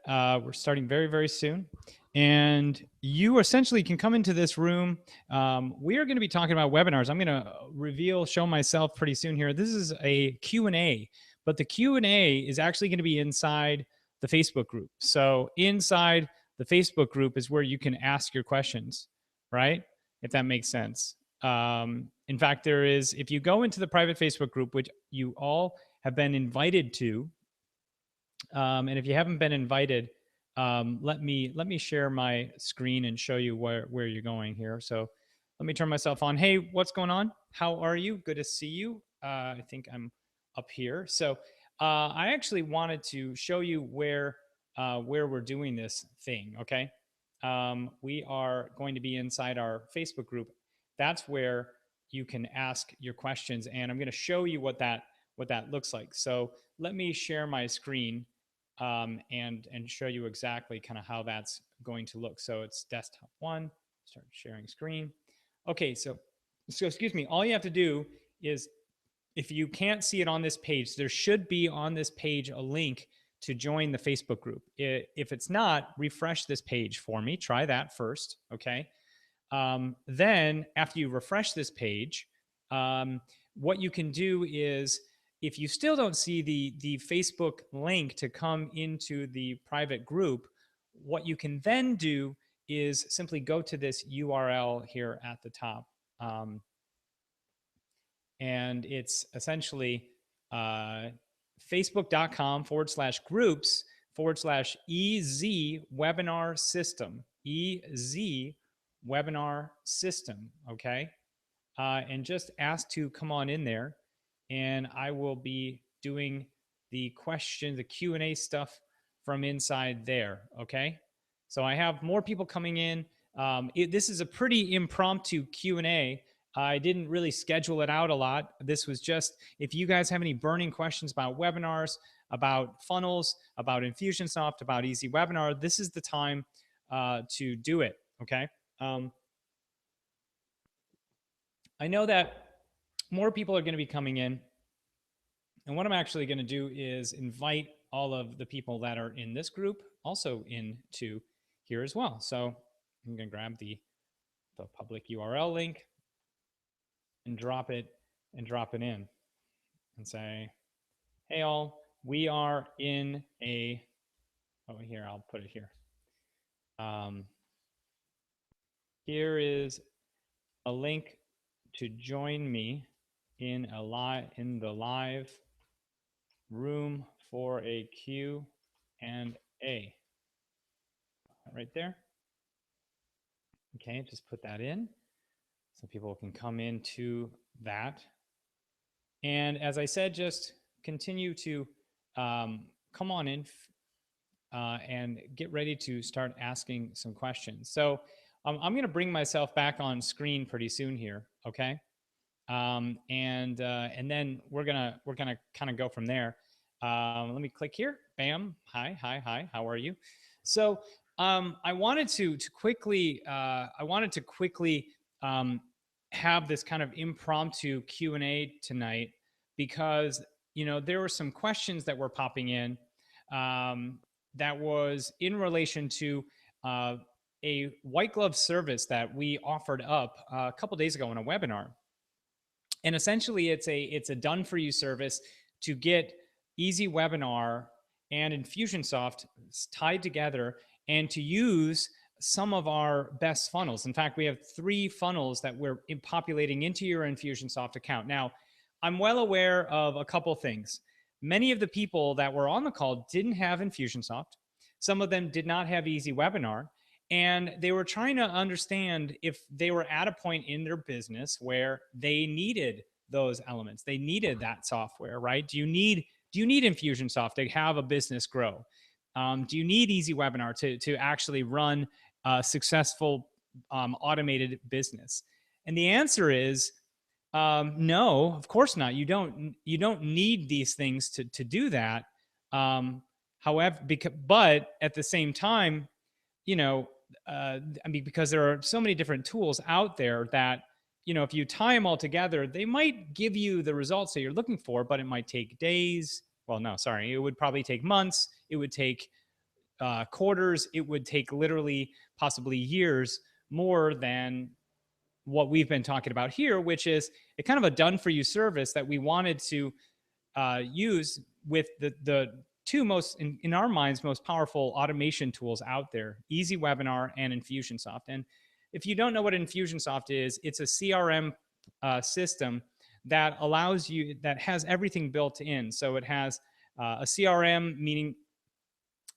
We're starting very, very soon. And you essentially can come into this room. We are going to be talking about webinars. I'm going to show myself pretty soon here. This is a Q&A, but the Q&A is actually going to be inside the Facebook group. So inside the Facebook group is where you can ask your questions, right? If that makes sense. In fact, if you go into the private Facebook group, which you all have been invited to, and if you haven't been invited, let me share my screen and show you where you're going here. So let me turn myself on. Hey, what's going on? How are you? Good to see you. I think I'm up here. So I actually wanted to show you where we're doing this thing. Okay, we are going to be inside our Facebook group. That's where you can ask your questions, and I'm going to show you what that looks like. So let me share my screen and show you exactly kind of how that's going to look. So it's desktop one, start sharing screen. Okay, so excuse me, all you have to do is, if you can't see it on this page, there should be on this page a link to join the Facebook group. If it's not, refresh this page for me. Try that first, okay? Then after you refresh this page, what you can do is, if you still don't see the Facebook link to come into the private group, what you can then do is simply go to this URL here at the top. And it's essentially facebook.com/groups/EZ webinar system, EZ webinar system, okay? And just ask to come on in there, and I will be doing the Q&A stuff from inside there, okay? So I have more people coming in. This is a pretty impromptu Q&A. I didn't really schedule it out a lot. This was just, if you guys have any burning questions about webinars, about funnels, about Infusionsoft, about EasyWebinar, this is the time to do it, okay? I know that more people are going to be coming in. And what I'm actually going to do is invite all of the people that are in this group also into here as well. So I'm going to grab the public URL link and drop it in and say, hey all, we are in a, oh, here, I'll put it here. Here is a link to join me in the live room for a Q&A. Right there. Okay, just put that in so people can come into that. And as I said, just continue to come on in and get ready to start asking some questions. So I'm going to bring myself back on screen pretty soon here, okay? And then we're gonna kind of go from there. Let me click here. Bam. Hi. How are you? So I wanted to quickly have this kind of impromptu Q&A tonight, because there were some questions that were popping in that was in relation to a white glove service that we offered up a couple days ago in a webinar. And essentially, it's a done for you service to get EasyWebinar and Infusionsoft tied together and to use some of our best funnels. In fact, we have 3 funnels that we're populating into your Infusionsoft account. Now, I'm well aware of a couple things. Many of the people that were on the call didn't have Infusionsoft. Some of them did not have EasyWebinar. And they were trying to understand if they were at a point in their business where they needed those elements. They needed that software, right? Do you need Infusionsoft to have a business grow? Do you need EasyWebinar to actually run a successful automated business? And the answer is no, of course not. You don't need these things to do that. However, but at the same time, I mean, because there are so many different tools out there that, if you tie them all together, they might give you the results that you're looking for, but it might take days. Well, no, sorry. It would probably take months. It would take, quarters. It would take literally possibly years more than what we've been talking about here, which is a kind of a done for you service that we wanted to use with the two most, in our minds, most powerful automation tools out there, EasyWebinar and Infusionsoft. And if you don't know what Infusionsoft is, it's a CRM system that allows you, that has everything built in. So it has a CRM, meaning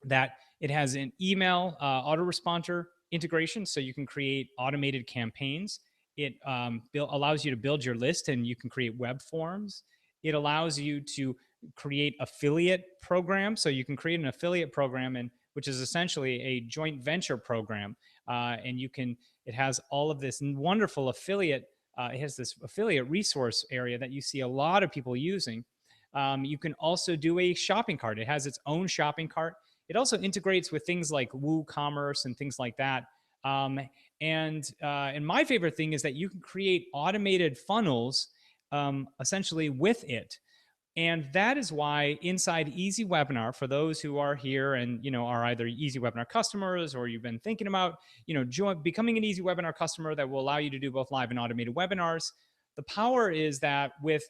that it has an email autoresponder integration, so you can create automated campaigns. It allows you to build your list, and you can create web forms. It allows you to create affiliate programs, so you can create an affiliate program, and which is essentially a joint venture program. And you can, it has all of this wonderful affiliate. It has this affiliate resource area that you see a lot of people using. You can also do a shopping cart. It has its own shopping cart. It also integrates with things like WooCommerce and things like that. And my favorite thing is that you can create automated funnels essentially with it. And that is why inside EasyWebinar, for those who are here and, you know, are either EasyWebinar customers, or you've been thinking about, you know, becoming an EasyWebinar customer that will allow you to do both live and automated webinars, the power is that with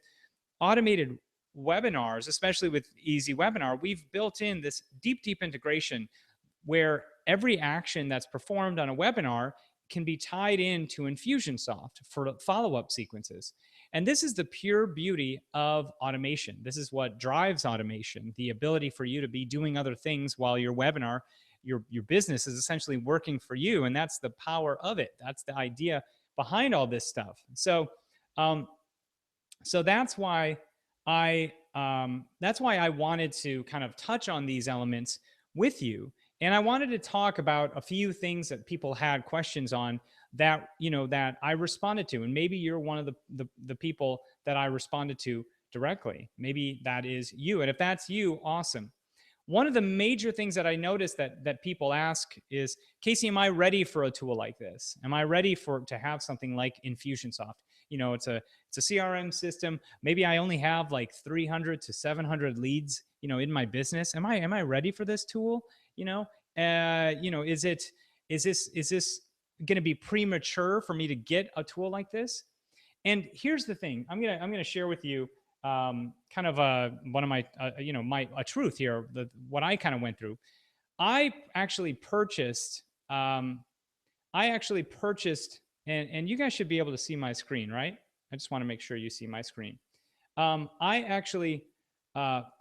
automated webinars, especially with EasyWebinar, we've built in this deep integration where every action that's performed on a webinar can be tied into Infusionsoft for follow-up sequences. And this is the pure beauty of automation. This is what drives automation, the ability for you to be doing other things while your webinar, your business is essentially working for you. And that's the power of it. That's the idea behind all this stuff. So, so that's why I wanted to kind of touch on these elements with you. And I wanted to talk about a few things that people had questions on that, you know, that I responded to. And maybe you're one of the people that I responded to directly. Maybe that is you. And if that's you, awesome. One of the major things that I noticed that people ask is, Casey, am I ready for a tool like this? Am I ready to have something like Infusionsoft? You know, it's a CRM system. Maybe I only have like 300 to 700 leads, you know, in my business. Am I ready for this tool? You know, is this going to be premature for me to get a tool like this? And here's the thing. I'm gonna share with you kind of one of my a truth here. What I kind of went through. I actually purchased. And you guys should be able to see my screen, right? I just want to make sure you see my screen. I actually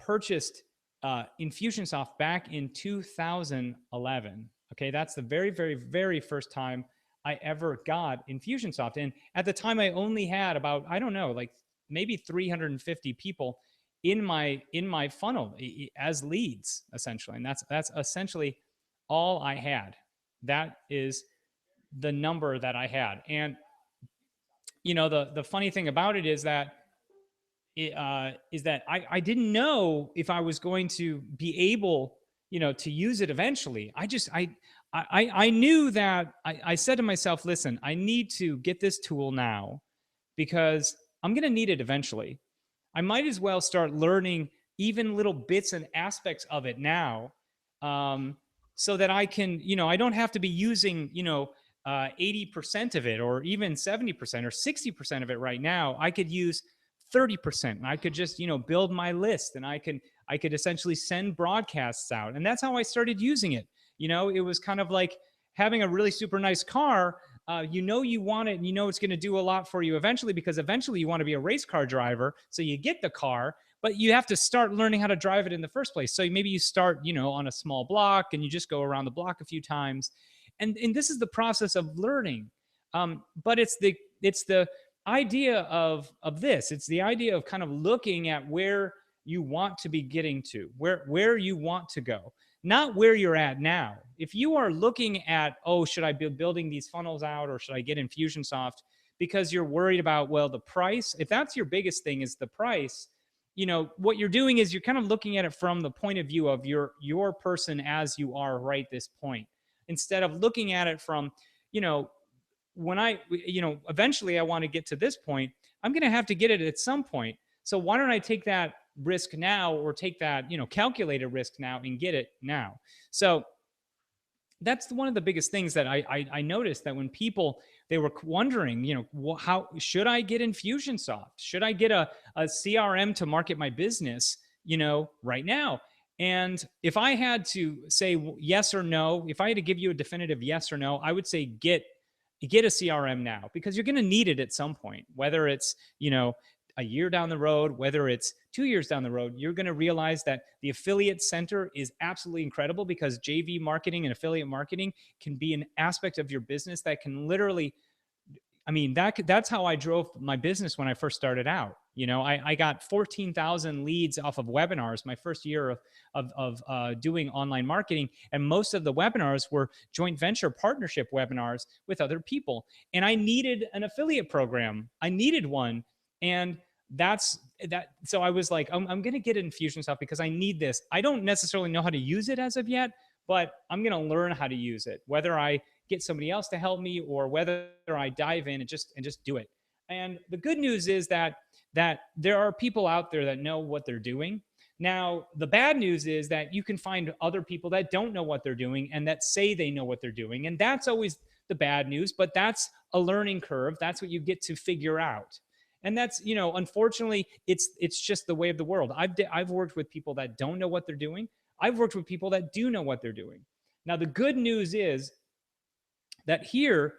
purchased Infusionsoft back in 2011. Okay, that's the very first time I ever got Infusionsoft. And at the time, I only had about, I don't know, like maybe 350 people in my funnel as leads, essentially. And that's essentially all I had. That is the number that I had. And you know, the funny thing about it is that I didn't know if I was going to be able, you know, to use it eventually. I knew that I said to myself, listen, I need to get this tool now because I'm going to need it eventually. I might as well start learning even little bits and aspects of it now, so that I can, you know, I don't have to be using, you know, 80% of it or even 70% or 60% of it right now. I could use 30%. And I could just, you know, build my list, and I could essentially send broadcasts out. And that's how I started using it. You know, it was kind of like having a really super nice car. You know, you want it, and you know it's going to do a lot for you eventually, because eventually you want to be a race car driver. So you get the car, but you have to start learning how to drive it in the first place. So maybe you start, you know, on a small block, and you just go around the block a few times. And this is the process of learning. But it's the idea of this. It's the idea of kind of looking at where you want to be getting to, where you want to go, not where you're at now. If you are looking at, oh, should I be building these funnels out, or should I get Infusionsoft because you're worried about, well, the price, if that's your biggest thing is the price, you know, what you're doing is you're kind of looking at it from the point of view of your person as you are right this point, instead of looking at it from, you know, when eventually I want to get to this point, I'm going to have to get it at some point. So why don't I take that risk now, or take that, you know, calculated risk now and get it now? So that's one of the biggest things that I noticed, that when people, they were wondering, how should I get Infusionsoft? Should I get a CRM to market my business, right now? And if I had to say yes or no, if I had to give you a definitive yes or no, I would say get a CRM now, because you're going to need it at some point, whether it's, a year down the road, whether it's 2 years down the road. You're going to realize that the affiliate center is absolutely incredible, because JV marketing and affiliate marketing can be an aspect of your business that can literally, I mean, that's how I drove my business when I first started out. I got 14,000 leads off of webinars my first year of doing online marketing. And most of the webinars were joint venture partnership webinars with other people. And I needed an affiliate program. I needed one. And that's that. So I was like, I'm going to get Infusionsoft because I need this. I don't necessarily know how to use it as of yet, but I'm going to learn how to use it, whether I get somebody else to help me or whether I dive in and just do it. And the good news is that there are people out there that know what they're doing. Now, the bad news is that you can find other people that don't know what they're doing and that say they know what they're doing. And that's always the bad news, but that's a learning curve. That's what you get to figure out. And that's, unfortunately, it's just the way of the world. I've worked with people that don't know what they're doing. I've worked with people that do know what they're doing. Now, the good news is that here,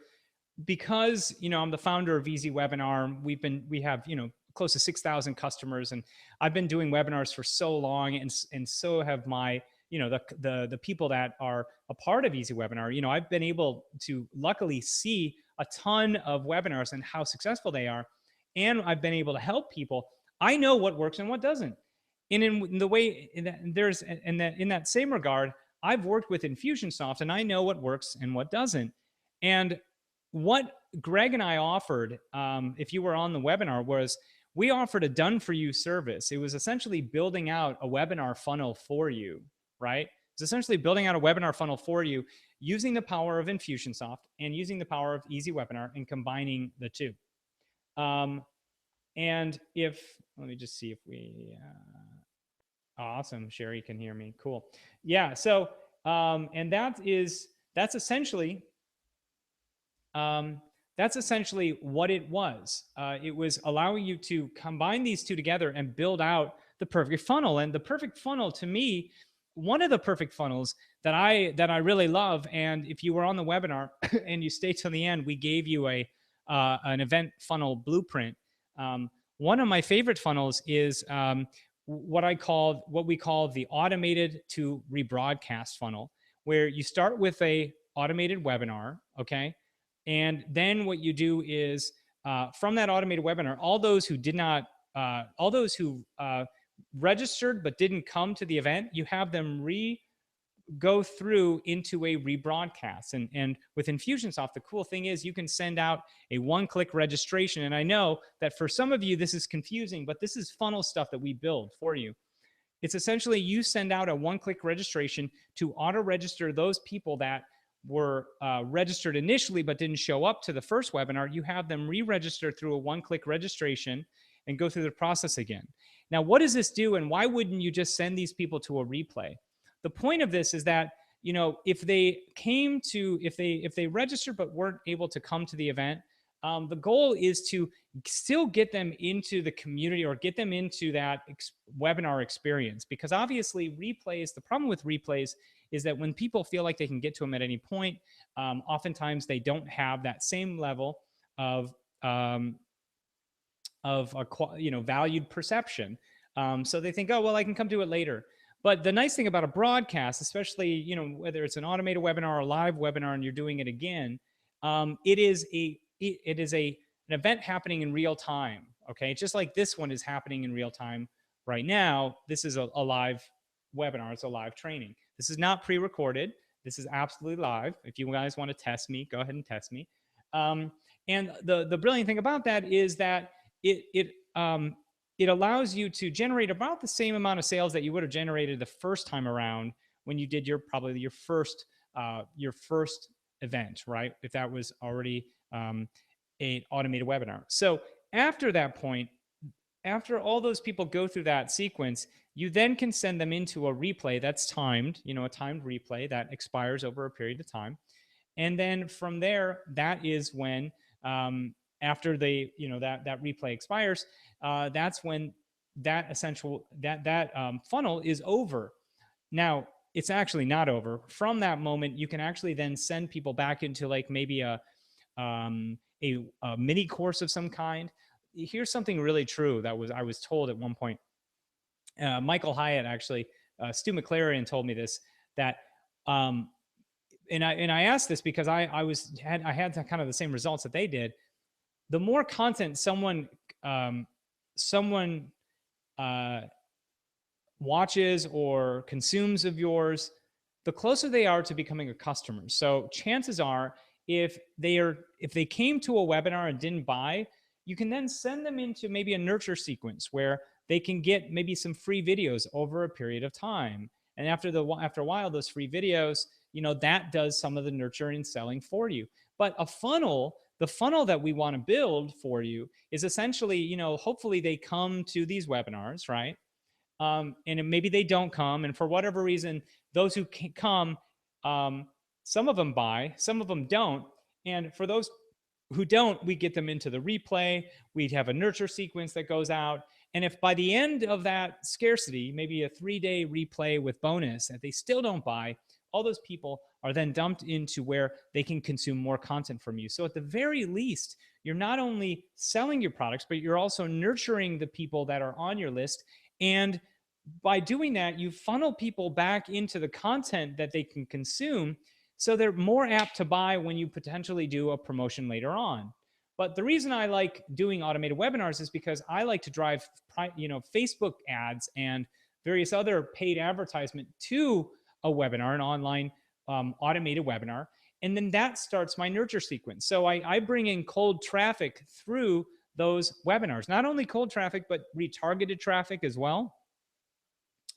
because I'm the founder of EasyWebinar, we have close to 6,000 customers, and I've been doing webinars for so long, and so have my the people that are a part of EasyWebinar. I've been able to luckily see a ton of webinars and how successful they are, and I've been able to help people. I know what works and what doesn't. And in the way in that same regard, I've worked with Infusionsoft, and I know what works and what doesn't. And what Greg and I offered, if you were on the webinar, was we offered a done-for-you service. It was essentially building out a webinar funnel for you, right? It's essentially building out a webinar funnel for you using the power of Infusionsoft and using the power of EasyWebinar and combining the two. And let me just see if we, awesome, Sherry can hear me, cool. Yeah, so, and that's essentially what it was. It was allowing you to combine these two together and build out the perfect funnel. And the perfect funnel, to me, one of the perfect funnels that I really love. And if you were on the webinar and you stay till the end, we gave you an event funnel blueprint. One of my favorite funnels is what we call the automated to rebroadcast funnel, where you start with a automated webinar, okay? And then what you do is from that automated webinar, all those who registered but didn't come to the event, you have them go through into a rebroadcast. And with Infusionsoft, the cool thing is you can send out a one-click registration. And I know that for some of you, this is confusing, but this is funnel stuff that we build for you. It's essentially you send out a one-click registration to auto-register those people that were registered initially but didn't show up to the first webinar. You have them re-register through a one-click registration and go through the process again. Now, what does this do, and why wouldn't you just send these people to a replay? The point of this is that, if they registered but weren't able to come to the event, the goal is to still get them into the community or get them into that webinar experience. Because obviously the problem with replays is that when people feel like they can get to them at any point, oftentimes they don't have that same level of valued perception. So they think, oh, well, I can come to it later. But the nice thing about a broadcast, especially, whether it's an automated webinar or a live webinar and you're doing it again, it is an event happening in real time. Okay. Just like this one is happening in real time right now. This is a live webinar. It's a live training. This is not pre-recorded. This is absolutely live. If you guys want to test me, go ahead and test me. And the brilliant thing about that is that it allows you to generate about the same amount of sales that you would have generated the first time around when you did probably your first event, right? If that was already an automated webinar. So after that point, after all those people go through that sequence, you then can send them into a replay that's timed, a timed replay that expires over a period of time. And then from there, that is when, after that replay expires, that's when that funnel is over. Now, it's actually not over. From that moment, you can actually then send people back into like maybe a mini course of some kind. Here's something really true that I was told at one point. Michael Hyatt, actually, Stu McLaren told me this, that um, and I asked this because I had kind of the same results that they did. The more content someone uh, watches or consumes of yours, the closer they are to becoming a customer. So chances are, if they came to a webinar and didn't buy, you can then send them into maybe a nurture sequence where they can get maybe some free videos over a period of time. And after a while, those free videos, that does some of the nurturing and selling for you. But the funnel that we want to build for you is essentially, hopefully they come to these webinars, right? And maybe they don't come, and for whatever reason, those who come, some of them buy, some of them don't. And for those who don't, we get them into the replay. We'd have a nurture sequence that goes out. And if by the end of that scarcity, maybe a 3-day replay with bonus, if they still don't buy, all those people are then dumped into where they can consume more content from you. So at the very least, you're not only selling your products, but you're also nurturing the people that are on your list. And by doing that, you funnel people back into the content that they can consume, so they're more apt to buy when you potentially do a promotion later on. But the reason I like doing automated webinars is because I like to drive, Facebook ads and various other paid advertisement to a webinar, an online automated webinar. And then that starts my nurture sequence. So I bring in cold traffic through those webinars, not only cold traffic, but retargeted traffic as well.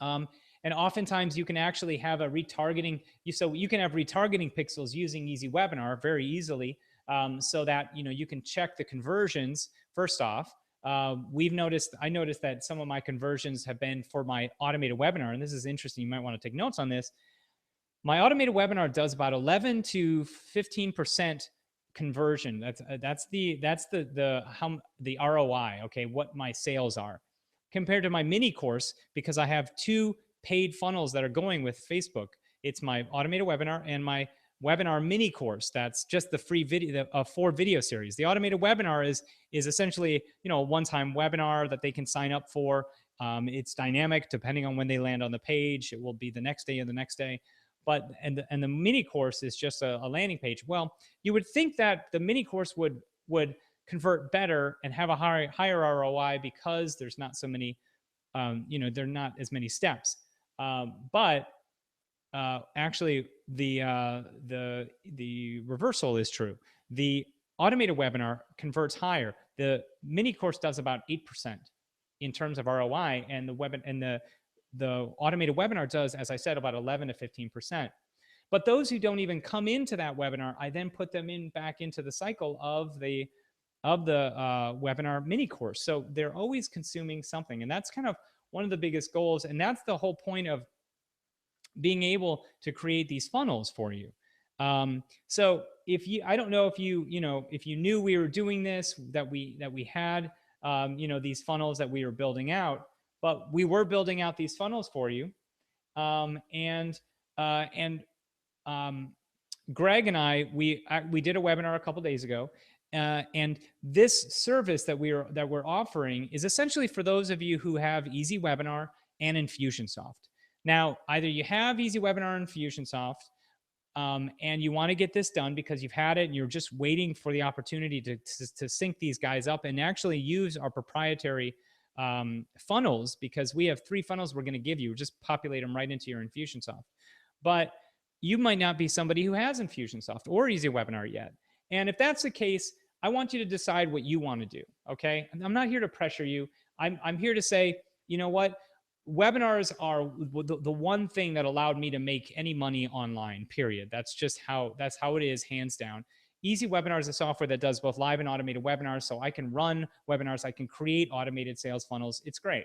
And oftentimes you can actually have a retargeting. So you can have retargeting pixels using EasyWebinar very easily, so that you can check the conversions. First off, I noticed that some of my conversions have been for my automated webinar, and this is interesting. You might want to take notes on this. My automated webinar does about 11 to 15% conversion. That's the ROI. Okay, what my sales are compared to my mini course, because I have 2 paid funnels that are going with Facebook. It's my automated webinar and my webinar mini course. That's just the free video, 4 video series. The automated webinar is essentially, a one-time webinar that they can sign up for. It's dynamic depending on when they land on the page. It will be the next day or the next day. But the mini course is just a landing page. Well, you would think that the mini course would convert better and have a higher ROI because there's not so many, there are not as many steps. But actually, the reversal is true. The automated webinar converts higher. The mini course does about 8% in terms of ROI, and the automated webinar does, as I said, about 11 to 15%. But those who don't even come into that webinar, I then put them back into the cycle of the webinar mini course. So they're always consuming something. And that's kind of one of the biggest goals. And that's the whole point of being able to create these funnels for you. So I don't know if you knew we were doing this, that we had, these funnels that we were building out, but we were building out these funnels for you. Greg and I, we did a webinar a couple days ago, and this service that we're offering is essentially for those of you who have EasyWebinar and Infusionsoft. Now, either you have EasyWebinar and Infusionsoft, and you want to get this done because you've had it and you're just waiting for the opportunity to sync these guys up and actually use our proprietary funnels, because we have 3 funnels we're going to give you. Just populate them right into your Infusionsoft. But you might not be somebody who has Infusionsoft or EasyWebinar yet. And if that's the case, I want you to decide what you want to do, okay? I'm not here to pressure you. I'm here to say, you know what? Webinars are the one thing that allowed me to make any money online, period. That's how it is, hands down. EasyWebinar is a software that does both live and automated webinars. So I can run webinars. I can create automated sales funnels. It's great.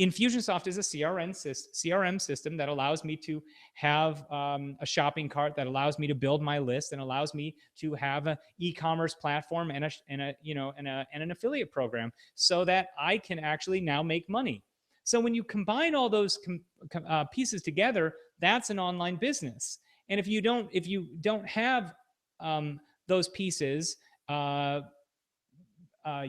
Infusionsoft is a CRM system that allows me to have a shopping cart, that allows me to build my list, and allows me to have an e-commerce platform and an affiliate program, so that I can actually now make money. So when you combine all those pieces together, that's an online business. And if you don't have those pieces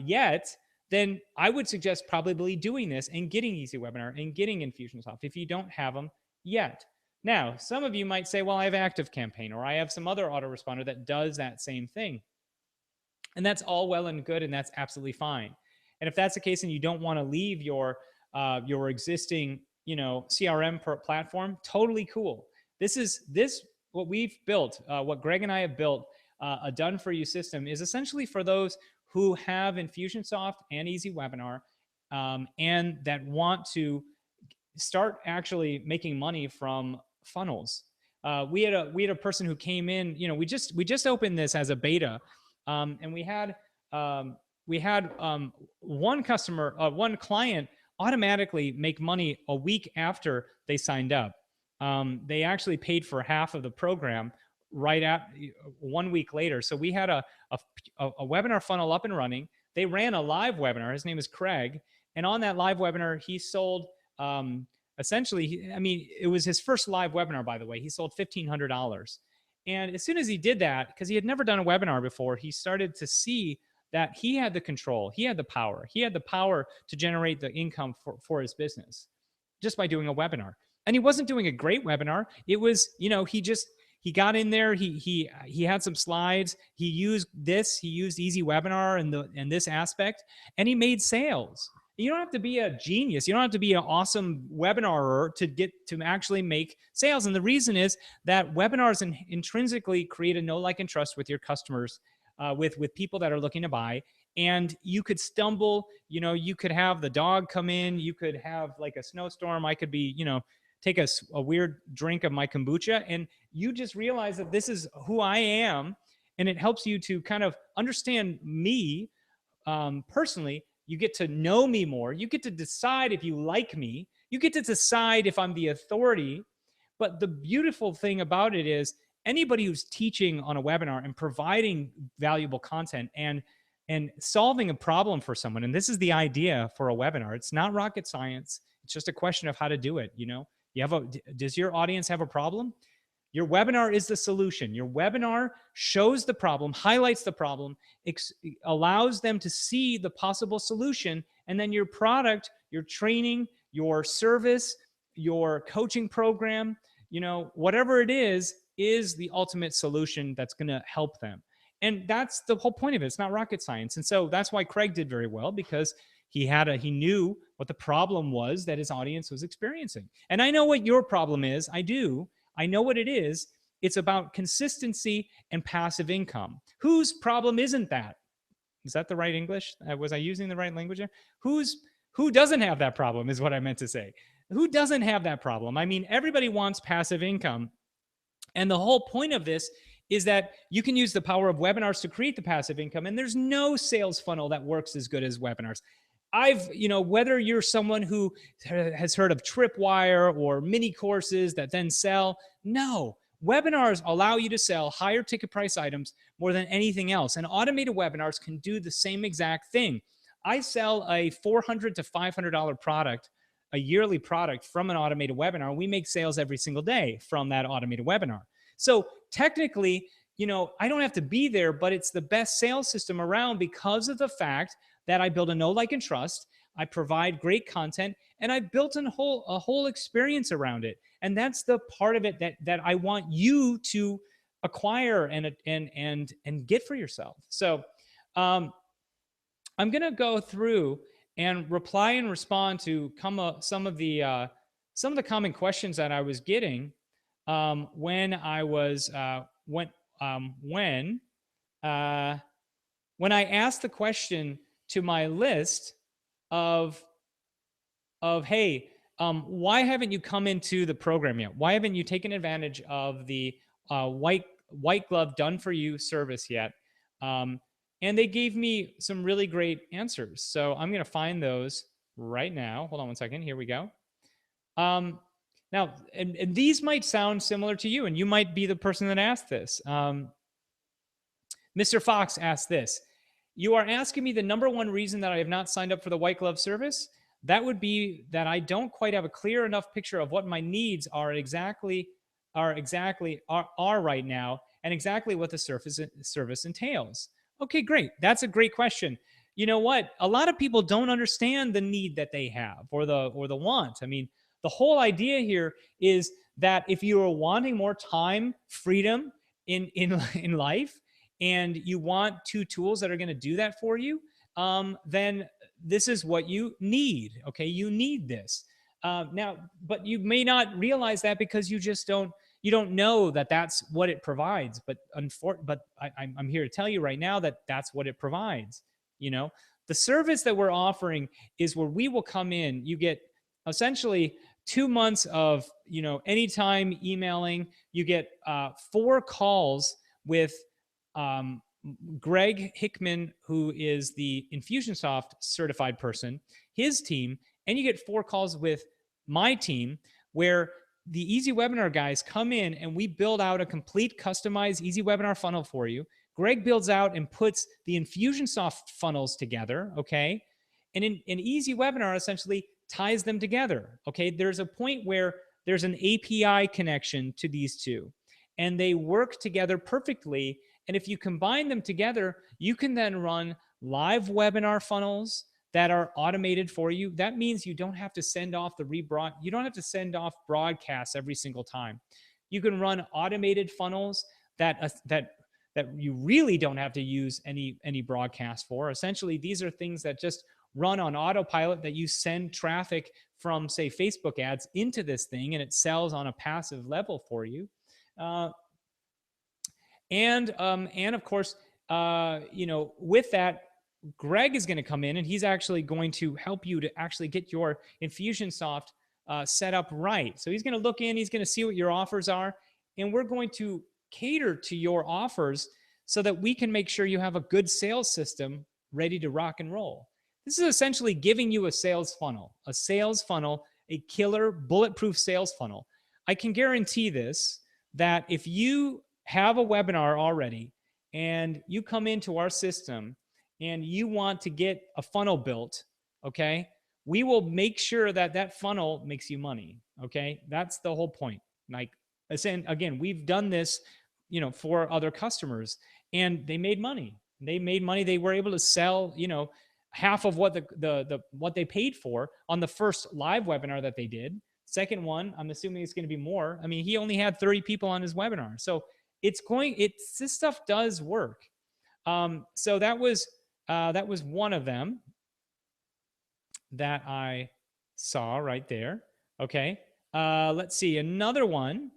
yet, then I would suggest probably doing this and getting EasyWebinar and getting Infusionsoft if you don't have them yet. Now, some of you might say, well, I have ActiveCampaign, or I have some other autoresponder that does that same thing. And that's all well and good, and that's absolutely fine. And if that's the case and you don't want to leave your existing CRM platform, totally cool. What we've built, what Greg and I have built, a done for you system, is essentially for those who have Infusionsoft and EasyWebinar and that want to start actually making money from funnels. We had a person who came in. We just opened this as a beta, and we had one client automatically make money a week after they signed up. They actually paid for half of the program right at 1 week later. So we had a webinar funnel up and running. They ran a live webinar. His name is Craig. And on that live webinar, he sold, it was his first live webinar, by the way. He sold $1,500. And as soon as he did that, because he had never done a webinar before, he started to see that he had the control. He had the power. He had the power to generate the income for his business just by doing a webinar. And he wasn't doing a great webinar. It was, he got in there. He had some slides. He used EasyWebinar and this aspect, and he made sales. You don't have to be a genius. You don't have to be an awesome webinarer to actually make sales. And the reason is that webinars intrinsically create a know, like, and trust with your customers, with people that are looking to buy. And you could stumble. You could have the dog come in. You could have like a snowstorm. I could be, take a weird drink of my kombucha, and you just realize that this is who I am, and it helps you to kind of understand me personally. You get to know me more. You get to decide if you like me. You get to decide if I'm the authority. But the beautiful thing about it is anybody who's teaching on a webinar and providing valuable content and solving a problem for someone, and this is the idea for a webinar. It's not rocket science. It's just a question of how to do it. Does your audience have a problem? Your webinar is the solution. Your webinar shows the problem, highlights the problem, allows them to see the possible solution, and then your product, your training, your service, your coaching program, whatever it is the ultimate solution that's going to help them. And that's the whole point of it. It's not rocket science. And so that's why Craig did very well, because he knew what the problem was that his audience was experiencing. And I know what your problem is. I do. I know what it is. It's about consistency and passive income. Whose problem isn't that? Is that the right English? Was I using the right language there? Who doesn't have that problem is what I meant to say. Who doesn't have that problem? I mean, everybody wants passive income. And the whole point of this is that you can use the power of webinars to create the passive income. And there's no sales funnel that works as good as webinars. Whether you're someone who has heard of Tripwire or mini courses that then sell, no. Webinars allow you to sell higher ticket price items more than anything else. And automated webinars can do the same exact thing. I sell a $400 to $500 product, a yearly product, from an automated webinar. We make sales every single day from that automated webinar. So technically, I don't have to be there, but it's the best sales system around because of the fact that I build a know, like, and trust. I provide great content, and I built a whole experience around it. And that's the part of it that I want you to acquire and get for yourself. So I'm going to go through and reply and respond to some of the common questions that I was getting when I asked the question to my list of hey, why haven't you come into the program yet? Why haven't you taken advantage of the white white glove done for you service yet. And they gave me some really great answers. So I'm going to find those right now. Hold on one second. Here we go. Now, and these might sound similar to you, and you might be the person that asked this. Mr. Fox asked this. You are asking me the number one reason that I have not signed up for the white glove service? That would be that I don't quite have a clear enough picture of what my needs are exactly right now, and exactly what the service entails. Okay, great. That's a great question. You know what? A lot of people don't understand the need that they have, or the want. I mean, the whole idea here is that if you are wanting more time, freedom in life, and you want two tools that are going to do that for you, then this is what you need. Okay, you need this. Now, but you may not realize that because you don't know that that's what it provides. But I'm here to tell you right now that that's what it provides. You know, the service that we're offering is where we will come in. You get essentially 2 months of, anytime emailing. You get 4 calls with Greg Hickman, who is the Infusionsoft certified person, his team, and you get 4 calls with my team, where the EasyWebinar guys come in and we build out a complete customized EasyWebinar funnel for you. Greg builds out and puts the Infusionsoft funnels together, okay? And in EasyWebinar essentially ties them together, okay? There's a point where there's an API connection to these two, and they work together perfectly. And if you combine them together, you can then run live webinar funnels that are automated for you. That means you don't have to send off you don't have to send off broadcasts every single time. You can run automated funnels that you really don't have to use any broadcast for. Essentially, these are things that just run on autopilot, that you send traffic from, say, Facebook ads into this thing, and it sells on a passive level for you. And of course, with that, Greg is going to come in, and he's actually going to help you to actually get your Infusionsoft set up right. So he's going to look in, he's going to see what your offers are, and we're going to cater to your offers so that we can make sure you have a good sales system ready to rock and roll. This is essentially giving you a sales funnel, a killer bulletproof sales funnel. I can guarantee this, that if you have a webinar already and you come into our system and you want to get a funnel built, okay, we will make sure that that funnel makes you money, okay? That's the whole point. Like, again, we've done this, for other customers, and they made money. They were able to sell, half of what what they paid for on the first live webinar that they did. Second one, I'm assuming it's going to be more. I mean, he only had 30 people on his webinar. So this stuff does work. So that was one of them that I saw right there. Okay. Let's see. Another one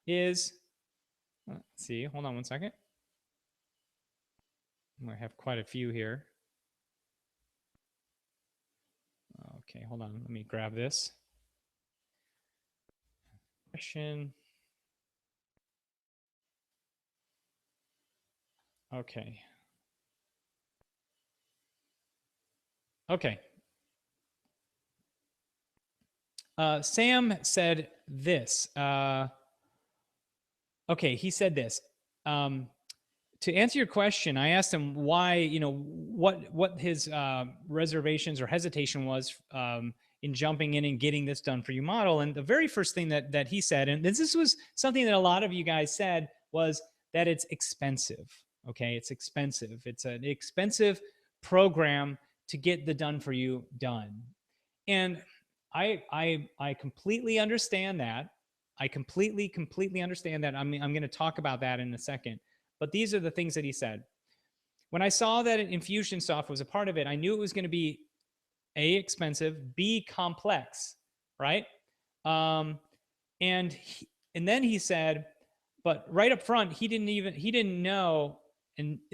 is, let's see, hold on one second. I have quite a few here. Okay, hold on. Let me grab this question. Okay. Sam said this. He said this. To answer your question, I asked him why, what his reservations or hesitation was in jumping in and getting this done for you model. And the very first thing that he said, and this was something that a lot of you guys said, was that it's expensive. Okay, it's expensive. It's an expensive program to get the done for you done. And I completely understand that. I completely understand that. I'm going to talk about that in a second. But these are the things that he said. When I saw that Infusionsoft was a part of it, I knew it was going to be A, expensive, B, complex, right? And then he said, but right up front, he didn't know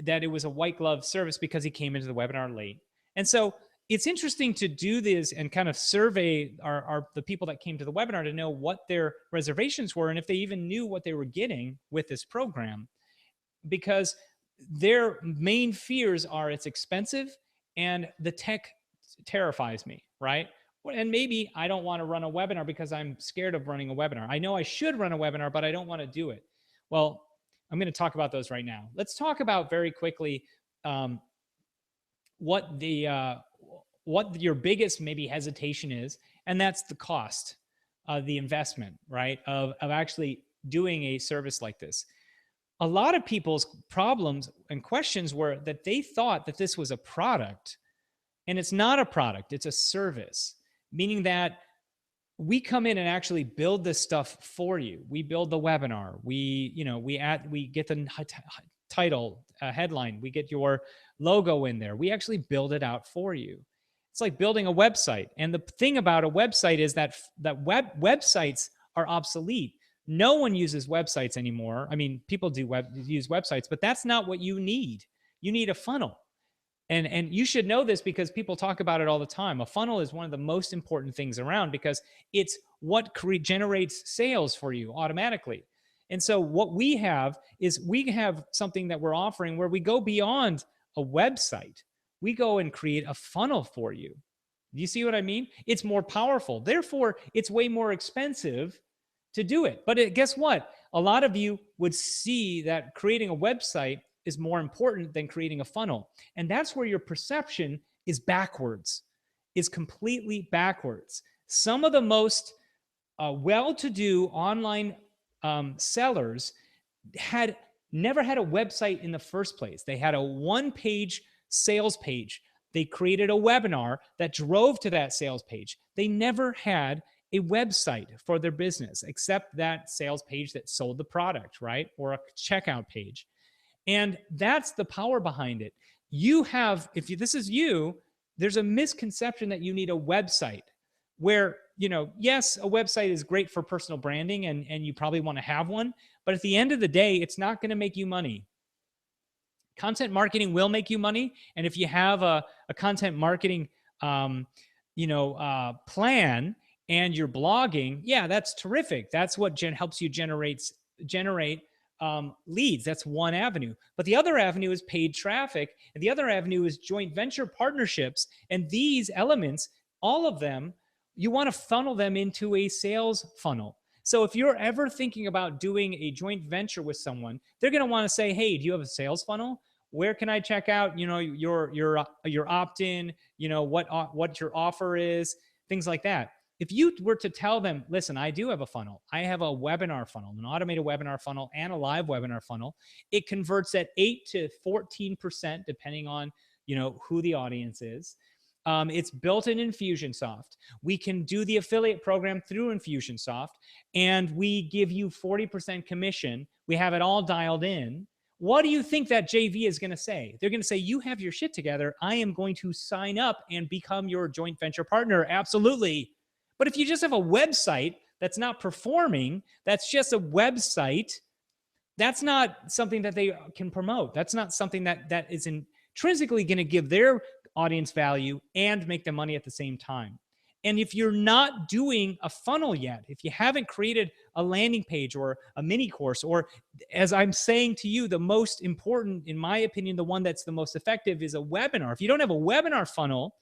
that it was a white glove service because he came into the webinar late. And so it's interesting to do this and kind of survey the people that came to the webinar to know what their reservations were and if they even knew what they were getting with this program, because their main fears are it's expensive and the tech terrifies me, right? And maybe I don't want to run a webinar because I'm scared of running a webinar. I know I should run a webinar, but I don't want to do it. Well, I'm going to talk about those right now. Let's talk about very quickly what your biggest maybe hesitation is, and that's the cost of the investment, right? Of actually doing a service like this. A lot of people's problems and questions were that they thought that this was a product, and it's not a product, it's a service, meaning that we come in and actually build this stuff for you. We build the webinar. We get the title, headline. We get your logo in there. We actually build it out for you. It's like building a website. And the thing about a website is that websites are obsolete. No one uses websites anymore. I mean, people use websites, but that's not what you need. You need a funnel. And you should know this because people talk about it all the time. A funnel is one of the most important things around because it's what generates sales for you automatically. And so what we have is we have something that we're offering where we go beyond a website. We go and create a funnel for you. Do you see what I mean? It's more powerful. Therefore, it's way more expensive to do it. But guess what? A lot of you would see that creating a website is more important than creating a funnel. And that's where your perception is backwards, is completely backwards. Some of the most well-to-do online sellers had never had a website in the first place. They had a one-page sales page. They created a webinar that drove to that sales page. They never had a website for their business except that sales page that sold the product, right? Or a checkout page. And that's the power behind it. You have, this is you, there's a misconception that you need a website where, yes, a website is great for personal branding and you probably want to have one, but at the end of the day, it's not going to make you money. Content marketing will make you money. And if you have a content marketing, plan and you're blogging, yeah, that's terrific. That's what helps you generate leads. That's one avenue. But the other avenue is paid traffic. And the other avenue is joint venture partnerships. And these elements, all of them, you want to funnel them into a sales funnel. So if you're ever thinking about doing a joint venture with someone, they're going to want to say, hey, do you have a sales funnel? Where can I check out, your opt-in, what your offer is, things like that. If you were to tell them, listen, I do have a funnel. I have a webinar funnel, an automated webinar funnel and a live webinar funnel. It converts at 8 to 14%, depending on, who the audience is. It's built in Infusionsoft. We can do the affiliate program through Infusionsoft, and we give you 40% commission. We have it all dialed in. What do you think that JV is going to say? They're going to say, you have your shit together. I am going to sign up and become your joint venture partner. Absolutely. But if you just have a website that's not performing, that's just a website, that's not something that they can promote. That's not something that is intrinsically going to give their audience value and make them money at the same time. And if you're not doing a funnel yet, if you haven't created a landing page or a mini course, or as I'm saying to you, the most important, in my opinion, the one that's the most effective is a webinar. If you don't have a webinar funnel,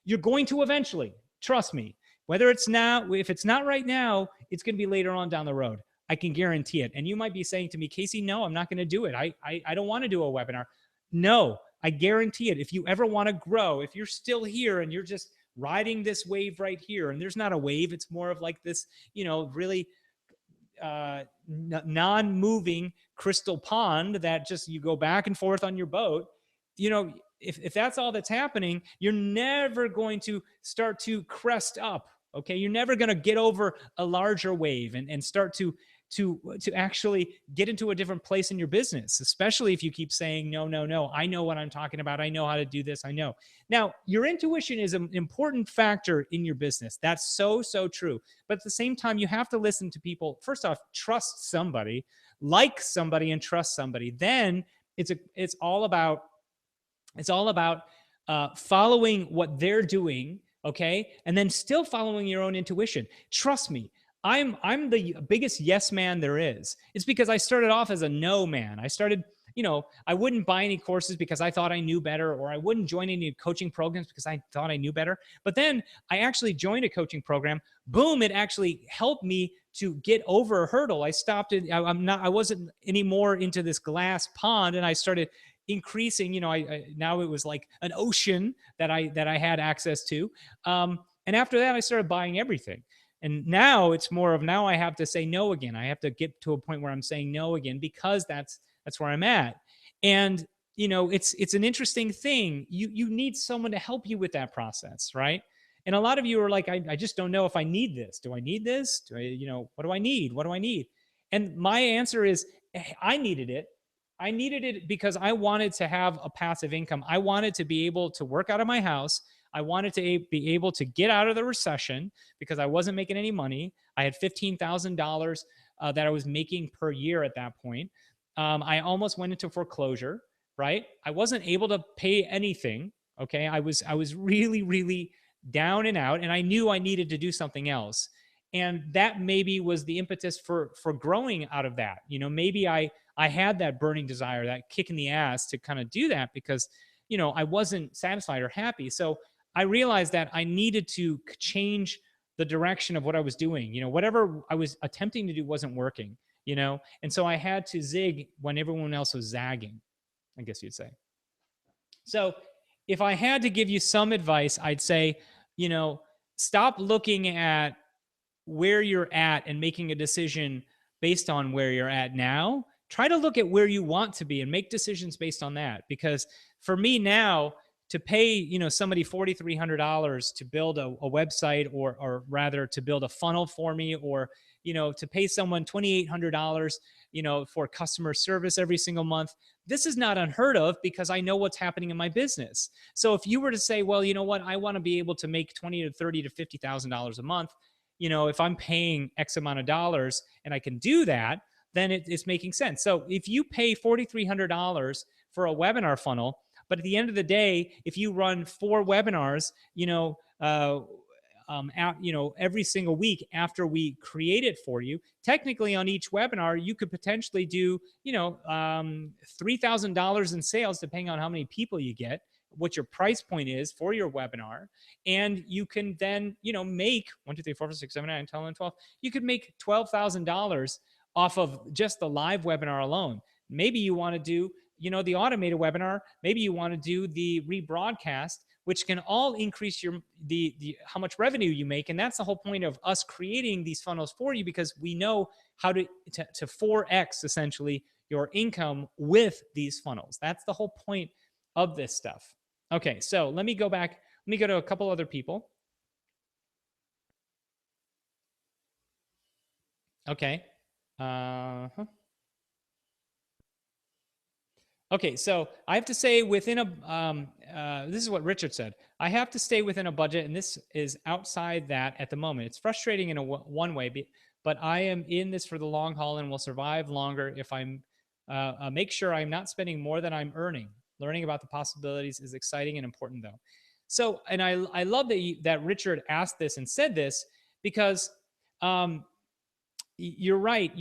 you're going to eventually, trust me. Whether it's now, if it's not right now, it's going to be later on down the road. I can guarantee it. And you might be saying to me, Casey, no, I'm not going to do it. I don't want to do a webinar. No, I guarantee it. If you ever want to grow, if you're still here and you're just riding this wave right here, and there's not a wave, it's more of like this, really non-moving crystal pond that just you go back and forth on your boat. If that's all that's happening, you're never going to start to crest up. Okay, you're never going to get over a larger wave and start to actually get into a different place in your business, especially if you keep saying, no, I know what I'm talking about. I know how to do this. I know. Now, your intuition is an important factor in your business. That's so true. But at the same time, you have to listen to people. First off, trust somebody, like somebody, and trust somebody. Then it's all about following what they're doing, okay, and then still following your own intuition. Trust me, I'm the biggest yes man there is. It's because I started off as a no man. I started, I wouldn't buy any courses because I thought I knew better, or I wouldn't join any coaching programs because I thought I knew better. But then I actually joined a coaching program. Boom, it actually helped me to get over a hurdle. I stopped it. I wasn't anymore into this glass pond, and I started increasing. Now it was like an ocean that I had access to. And after that, I started buying everything. And now it's more of, now I have to say no again. I have to get to a point where I'm saying no again, because that's where I'm at. And it's an interesting thing. You need someone to help you with that process, right? And a lot of you are like, I just don't know if I need this. Do I need this? What do I need? What do I need? And my answer is, I needed it. I needed it because I wanted to have a passive income. I wanted to be able to work out of my house. I wanted to be able to get out of the recession because I wasn't making any money. I had $15,000 that I was making per year at that point. I almost went into foreclosure, right? I wasn't able to pay anything. Okay. I was really, really down and out, and I knew I needed to do something else. And that maybe was the impetus for growing out of that. Maybe I had that burning desire, that kick in the ass to kind of do that, because I wasn't satisfied or happy. So I realized that I needed to change the direction of what I was doing. Whatever I was attempting to do wasn't working, and so I had to zig when everyone else was zagging, I guess you'd say. So if I had to give you some advice, I'd say, stop looking at where you're at and making a decision based on where you're at now. Try to look at where you want to be and make decisions based on that. Because for me now, to pay somebody $4,300 to build a website, or rather to build a funnel for me, or to pay someone $2,800 for customer service every single month, this is not unheard of, because I know what's happening in my business. So if you were to say, well, you know what, I want to be able to make $20,000 to $30,000 to $50,000 a month, if I'm paying X amount of dollars and I can do that, then it's making sense. So if you pay $4,300 for a webinar funnel, but at the end of the day, if you run 4 webinars, every single week after we create it for you, technically on each webinar, you could potentially do, $3,000 in sales, depending on how many people you get, what your price point is for your webinar. And you can then, make 1, 2, 3, 4, 5, 6, 7, 8, 9, 10, 11, 12. You could make $12,000 off of just the live webinar alone. Maybe you want to do, the automated webinar. Maybe you want to do the rebroadcast, which can all increase the how much revenue you make. And that's the whole point of us creating these funnels for you, because we know how to 4x essentially your income with these funnels. That's the whole point of this stuff. Okay, so let me go back. Let me go to a couple other people. Okay. Okay, so I have to say within a, this is what Richard said. I have to stay within a budget, and this is outside that at the moment. It's frustrating in one way, but I am in this for the long haul and will survive longer if I'm make sure I'm not spending more than I'm earning. Learning about the possibilities is exciting and important, though. So, and I love that Richard asked this and said this, because you're right.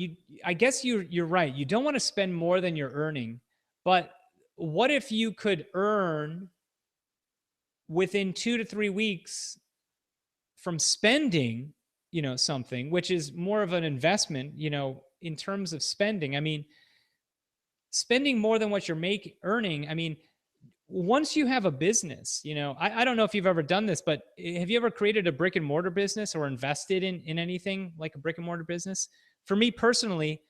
I guess you're right. You don't want to spend more than you're earning. But what if you could earn within 2 to 3 weeks from spending, something, which is more of an investment, in terms of spending? I mean, spending more than what you're earning. I mean, once you have a business, I don't know if you've ever done this, but have you ever created a brick and mortar business or invested in anything like a brick and mortar business? For me personally,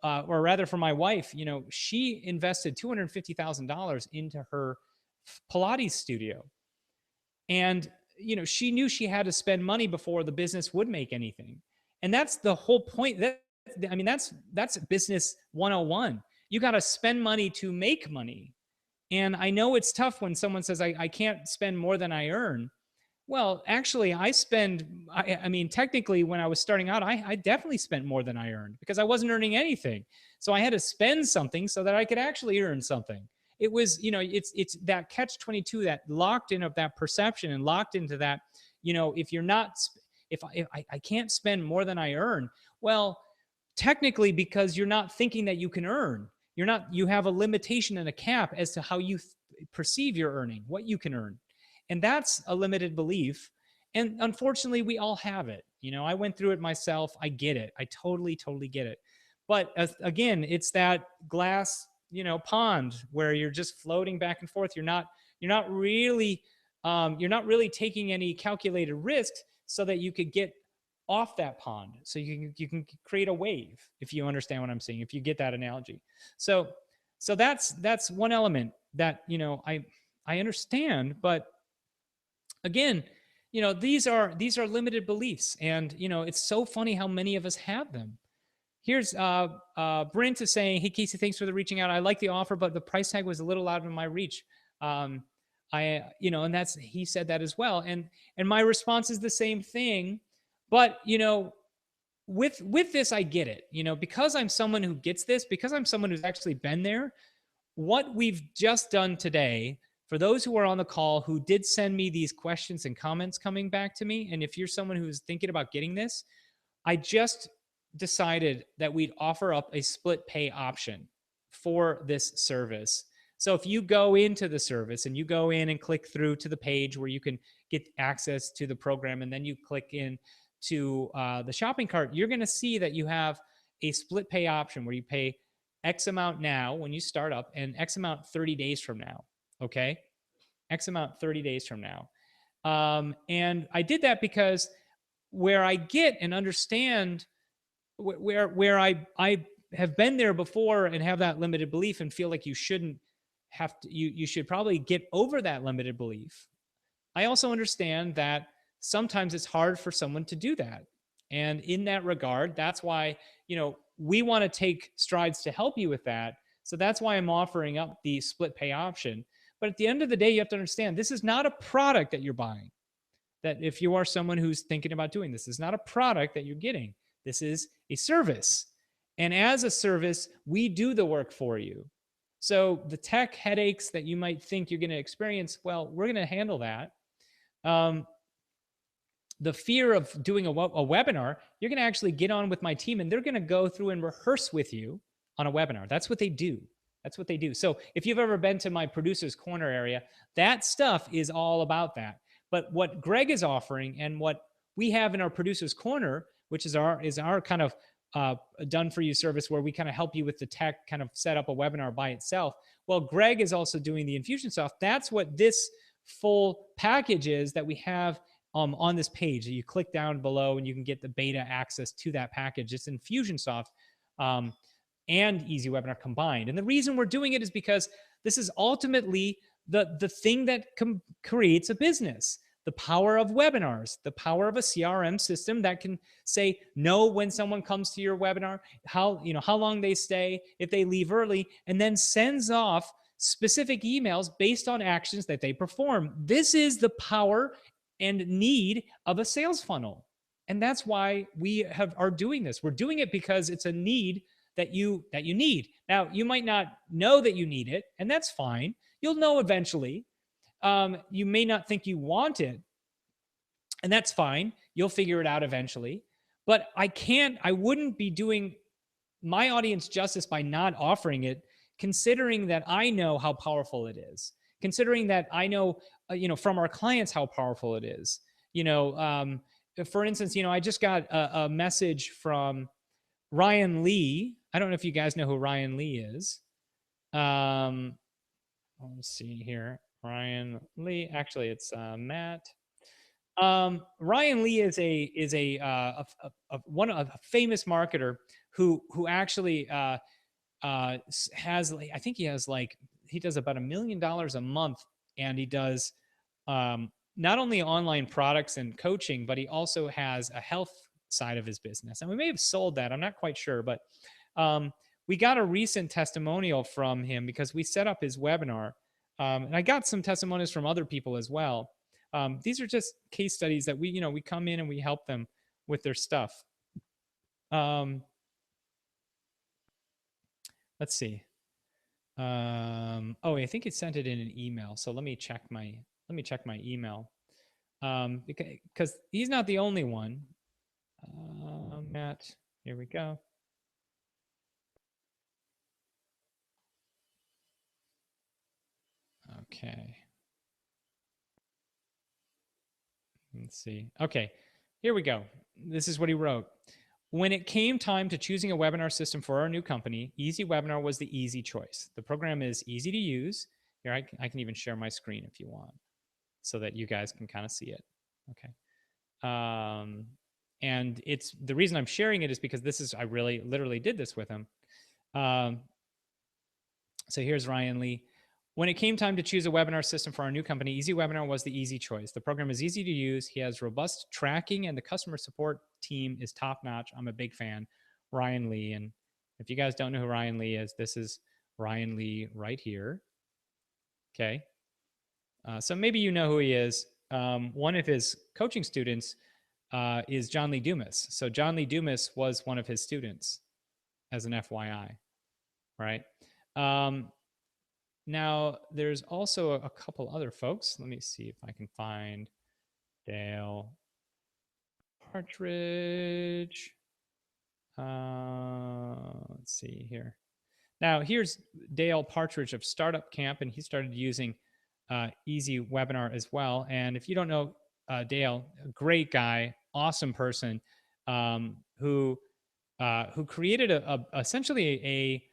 or rather for my wife, she invested $250,000 into her Pilates studio. And, she knew she had to spend money before the business would make anything. And that's the whole point. That's business 101. You got to spend money to make money. And I know it's tough when someone says, I can't spend more than I earn. Well, actually, I mean, technically, when I was starting out, I definitely spent more than I earned, because I wasn't earning anything. So I had to spend something so that I could actually earn something. it was, you know, it's that catch-22, that locked in of that perception and locked into that, you know, if you're not, if I can't spend more than I earn. Well, technically, because you're not thinking that you can earn, you have a limitation and a cap as to how you perceive your earning, what you can earn. And that's a limited belief. And unfortunately, we all have it. You know, I went through it myself. I get it. I totally get it. But again, it's that glass, you know, pond where you're just floating back and forth. You're not really taking any calculated risks so that you could get off that pond, so you can create a wave, if you understand what I'm saying, if you get that analogy. So that's one element that, you know, I understand. But again, you know, these are limited beliefs, and you know, it's so funny how many of us have them. Here's Brent is saying, hey Casey, thanks for the reaching out. I like the offer, but the price tag was a little out of my reach. You know, and that's, he said that as well. And my response is the same thing. But, you know, with this, I get it, you know, because I'm someone who gets this, because I'm someone who's actually been there. What we've just done today, for those who are on the call who did send me these questions and comments coming back to me, and if you're someone who's thinking about getting this, I just decided that we'd offer up a split pay option for this service. So if you go into the service and you go in and click through to the page where you can get access to the program, and then you click in to the shopping cart, you're going to see that you have a split pay option where you pay X amount now when you start up, and X amount 30 days from now. Okay. X amount 30 days from now. And I did that because where I get and understand where I have been there before and have that limited belief and feel like you shouldn't have to, you should probably get over that limited belief. I also understand that sometimes it's hard for someone to do that. And in that regard, that's why, you know, we want to take strides to help you with that. So that's why I'm offering up the split pay option. But at the end of the day, you have to understand, this is not a product that you're buying. That if you are someone who's thinking about doing this, it's not a product that you're getting. This is a service. And as a service, we do the work for you. So the tech headaches that you might think you're going to experience, well, we're going to handle that. The fear of doing a webinar, you're going to actually get on with my team, and they're going to go through and rehearse with you on a webinar. That's what they do. That's what they do. So if you've ever been to my producer's corner area, that stuff is all about that. But what Greg is offering and what we have in our producer's corner, which is our kind of done for you service, where we kind of help you with the tech, kind of set up a webinar by itself. Well, Greg is also doing the Infusionsoft. That's what this full package is that we have on this page. You click down below and you can get the beta access to that package. It's Infusionsoft and EasyWebinar combined. And the reason we're doing it is because this is ultimately the thing that creates a business. The power of webinars, the power of a CRM system that can say no when someone comes to your webinar, how long they stay, if they leave early, and then sends off specific emails based on actions that they perform. This is the power and need of a sales funnel. And that's why we are doing this. We're doing it because it's a need that you need. Now, you might not know that you need it, and that's fine. You'll know eventually. You may not think you want it, and that's fine. You'll figure it out eventually. But I wouldn't be doing my audience justice by not offering it, considering that I know how powerful it is, considering that I know, from our clients how powerful it is. For instance, I just got a message from Ryan Lee. I don't know if you guys know who Ryan Lee is. Let's see here. Ryan Lee. Actually, it's Matt. Ryan Lee is a famous marketer who actually has, I think he does about $1 million a month, and he does not only online products and coaching, but he also has a health side of his business. And we may have sold that. I'm not quite sure, but we got a recent testimonial from him because we set up his webinar. And I got some testimonials from other people as well. These are just case studies that we come in and we help them with their stuff. Let's see. Oh, I think it sent it in an email. So let me check my email. Because he's not the only one. Matt, here we go. Okay. Let's see. Okay, here we go. This is what he wrote. When it came time to choosing a webinar system for our new company, EasyWebinar was the easy choice. The program is easy to use. Here, I can even share my screen if you want so that you guys can kind of see it. Okay. And it's the reason I'm sharing it is because this is, I really literally did this with him. So here's Ryan Lee. When it came time to choose a webinar system for our new company, EasyWebinar was the easy choice. The program is easy to use. He has robust tracking, and the customer support team is top notch. I'm a big fan. Ryan Lee. And if you guys don't know who Ryan Lee is, this is Ryan Lee right here. Okay. So maybe you know who he is. One of his coaching students is John Lee Dumas. So John Lee Dumas was one of his students, as an FYI, right? Now, there's also a couple other folks. Let me see if I can find Dale Partridge. Let's see here. Now, here's Dale Partridge of Startup Camp, and he started using EasyWebinar as well. And if you don't know Dale, a great guy, awesome person, who created essentially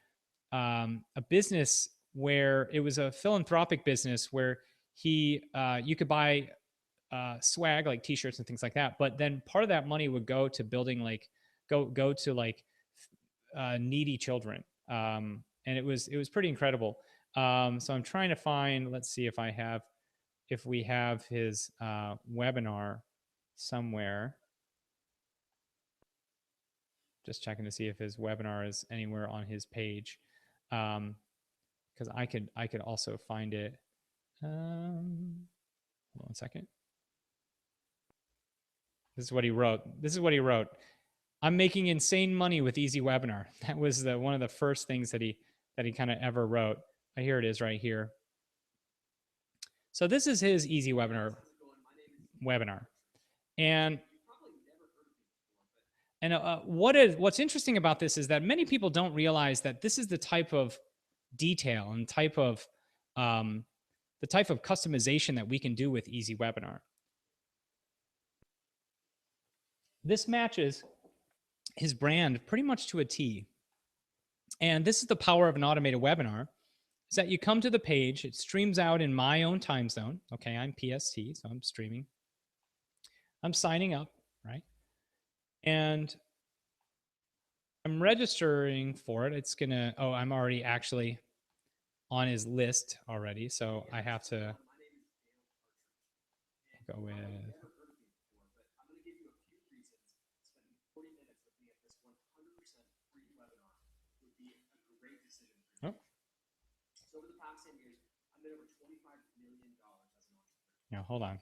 a business where it was a philanthropic business where he you could buy swag like t-shirts and things like that, but then part of that money would go to building go to needy children, and it was pretty incredible. So I'm trying to find, let's see if we have his webinar somewhere. Just checking to see if his webinar is anywhere on his page, because I could also find it. Hold on a second. This is what he wrote. I'm making insane money with EasyWebinar. That was one of the first things that he kind of ever wrote. Here it is right here. So this is his EasyWebinar webinar, and what's interesting about this is that many people don't realize that this is the type of detail and type of the type of customization that we can do with EasyWebinar. This matches his brand pretty much to a T. And this is the power of an automated webinar, is that you come to the page, it streams out in my own time zone. Okay, I'm PST, so I'm streaming. I'm signing up, right? And I'm registering for it. It's gonna, oh, I'm already actually on his list already, so I have to go with. Oh. Now, hold on.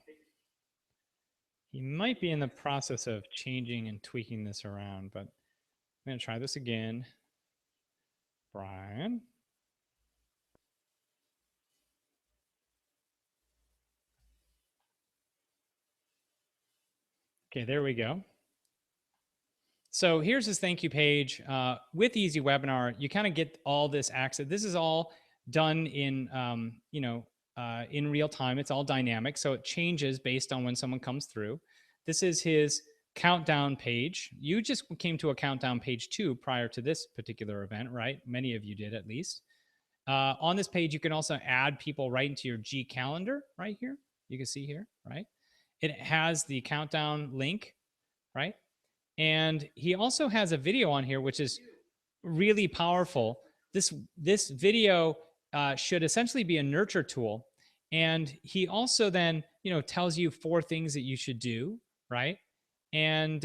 He might be in the process of changing and tweaking this around, but I'm going to try this again. Brian. Okay, there we go. So here's his thank you page. With EasyWebinar, you kind of get all this access. This is all done in, in real time. It's all dynamic, so it changes based on when someone comes through. This is his countdown page. You just came to a countdown page too prior to this particular event, right? Many of you did, at least. On this page, you can also add people right into your G calendar right here. You can see here, right? It has the countdown link, right? And he also has a video on here, which is really powerful. This video should essentially be a nurture tool. And he also then, tells you 4 things that you should do, right? And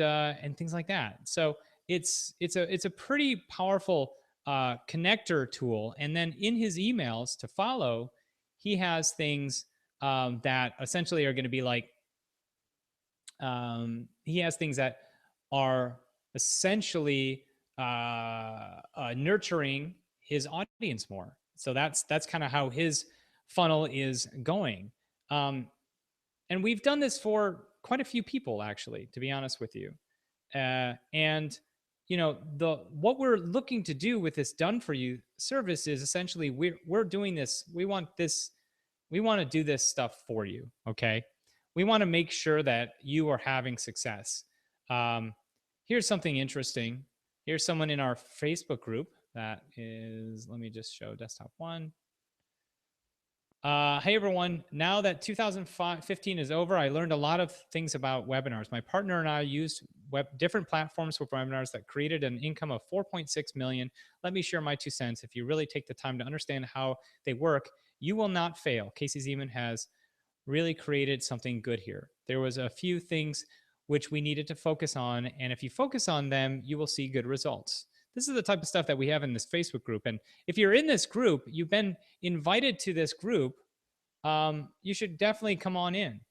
things like that. So it's a pretty powerful connector tool. And then in his emails to follow, he has things that essentially are going to be like, he has things that are essentially nurturing his audience more. So that's kind of how his funnel is going. And we've done this for quite a few people, actually, to be honest with you. And what we're looking to do with this done for you service is essentially we're doing this. We want to do this stuff for you. Okay. We want to make sure that you are having success. Here's something interesting. Here's someone in our Facebook group that is, let me just show desktop one. Hey everyone, now that 2015 is over, I learned a lot of things about webinars. My partner and I used different platforms for webinars that created an income of 4.6 million. Let me share my 2 cents. If you really take the time to understand how they work, you will not fail. Casey Zeman has really created something good here. There was a few things which we needed to focus on, and if you focus on them, you will see good results. This is the type of stuff that we have in this Facebook group. And if you're in this group, you've been invited to this group, you should definitely come on in.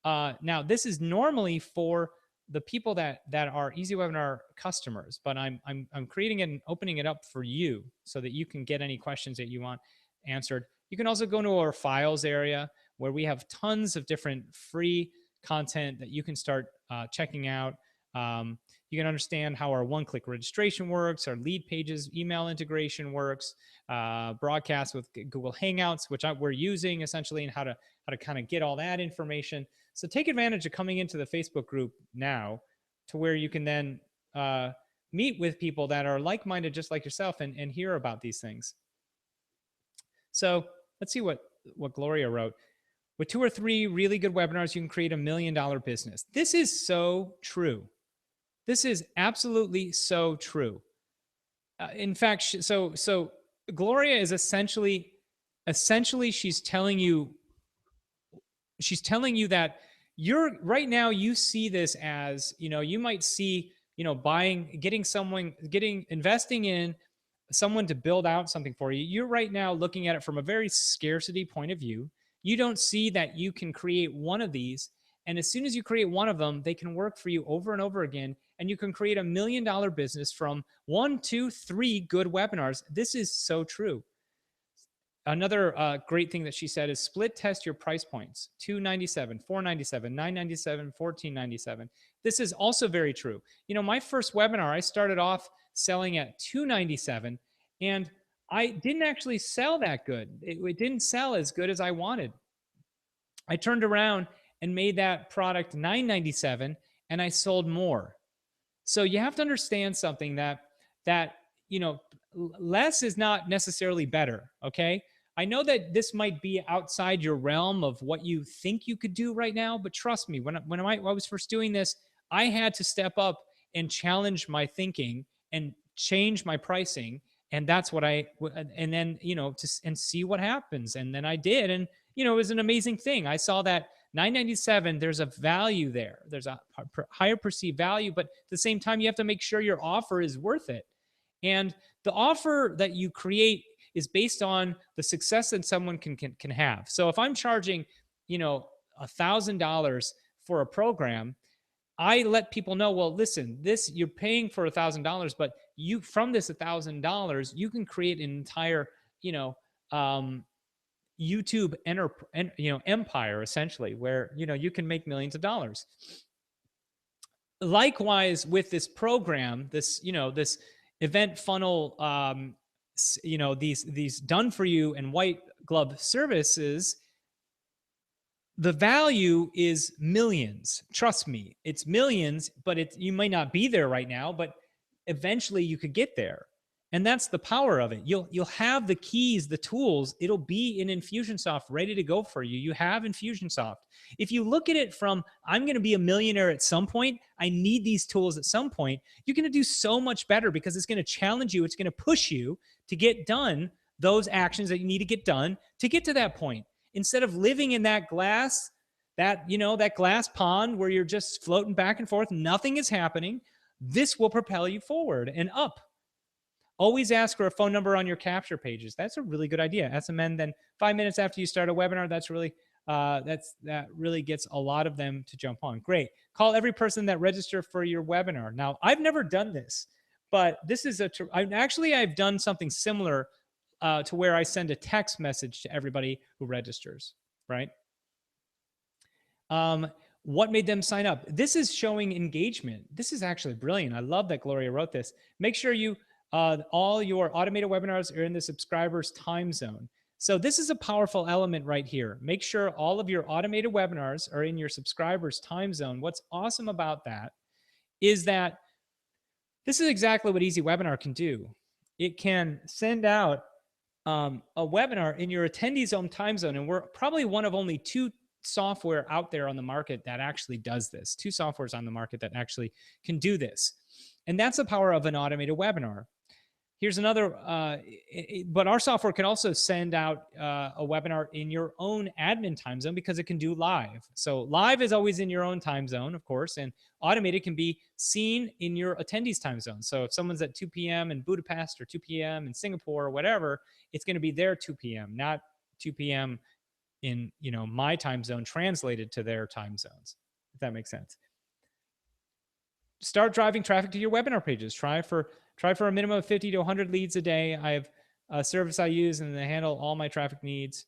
Now, this is normally for the people that are EasyWebinar customers, but I'm creating it and opening it up for you so that you can get any questions that you want answered. You can also go to our files area where we have tons of different free content that you can start checking out. You can understand how our one-click registration works, our lead pages, email integration works, broadcast with Google Hangouts, which we're using essentially, and how to kind of get all that information. So take advantage of coming into the Facebook group now to where you can then meet with people that are like-minded just like yourself and hear about these things. So let's see what Gloria wrote. With 2 or 3 really good webinars, you can create $1 million business. This is so true. This is absolutely so true. In fact, so Gloria is essentially she's telling you that you're right now, you see this as, you might see, investing in someone to build out something for you. You're right now looking at it from a very scarcity point of view. You don't see that you can create one of these. And as soon as you create one of them, they can work for you over and over again. And you can create $1 million business from 1, 2, 3 good webinars. This is so true. Another great thing that she said is split test your price points. $297, $497, $997, $1497. This is also very true. My first webinar, I started off selling at $297, and I didn't actually sell that good. It didn't sell as good as I wanted. I turned around and made that product $997, and I sold more. So you have to understand something that less is not necessarily better. Okay. I know that this might be outside your realm of what you think you could do right now, but trust me, when I was first doing this, I had to step up and challenge my thinking and change my pricing. And that's what and then, and see what happens. And then I did. And, it was an amazing thing. I saw that $997, there's a value there. There's a higher perceived value, but at the same time, you have to make sure your offer is worth it. And the offer that you create is based on the success that someone can have. So if I'm charging, $1,000 for a program, I let people know, well, listen, this, you're paying for $1,000, but from this $1,000, you can create an entire, YouTube empire, essentially, where, you can make millions of dollars. Likewise with this program, this event funnel, these done for you and white glove services, the value is millions. Trust me, it's millions, but you might not be there right now, but eventually you could get there. And that's the power of it. You'll have the keys, the tools. It'll be in Infusionsoft ready to go for you. You have Infusionsoft. If you look at it from, I'm going to be a millionaire at some point, I need these tools at some point, you're going to do so much better because it's going to challenge you. It's going to push you to get done those actions that you need to get done to get to that point. Instead of living in that glass, that glass pond where you're just floating back and forth, nothing is happening. This will propel you forward and up. Always ask for a phone number on your capture pages. That's a really good idea. SMN, then 5 minutes after you start a webinar, that's really that really gets a lot of them to jump on. Great. Call every person that register for your webinar. Now, I've never done this, but this is I've done something similar to where I send a text message to everybody who registers, right? What made them sign up? This is showing engagement. This is actually brilliant. I love that Gloria wrote this. Make sure you all your automated webinars are in the subscriber's time zone. So this is a powerful element right here. Make sure all of your automated webinars are in your subscriber's time zone. What's awesome about that is that this is exactly what EasyWebinar can do. It can send out a webinar in your attendee's own time zone, and we're probably one of only 2 software out there on the market that actually does this. 2 softwares on the market that actually can do this. And that's the power of an automated webinar. Here's another, but our software can also send out a webinar in your own admin time zone because it can do live. So live is always in your own time zone, of course, and automated can be seen in your attendees time zone. So if someone's at 2 p.m. in Budapest or 2 p.m. in Singapore or whatever, it's going to be their 2 p.m., not 2 p.m. in, you know, my time zone translated to their time zones, if that makes sense. Start driving traffic to your webinar pages. Try for a minimum of 50 to 100 leads a day. I have a service I use and they handle all my traffic needs.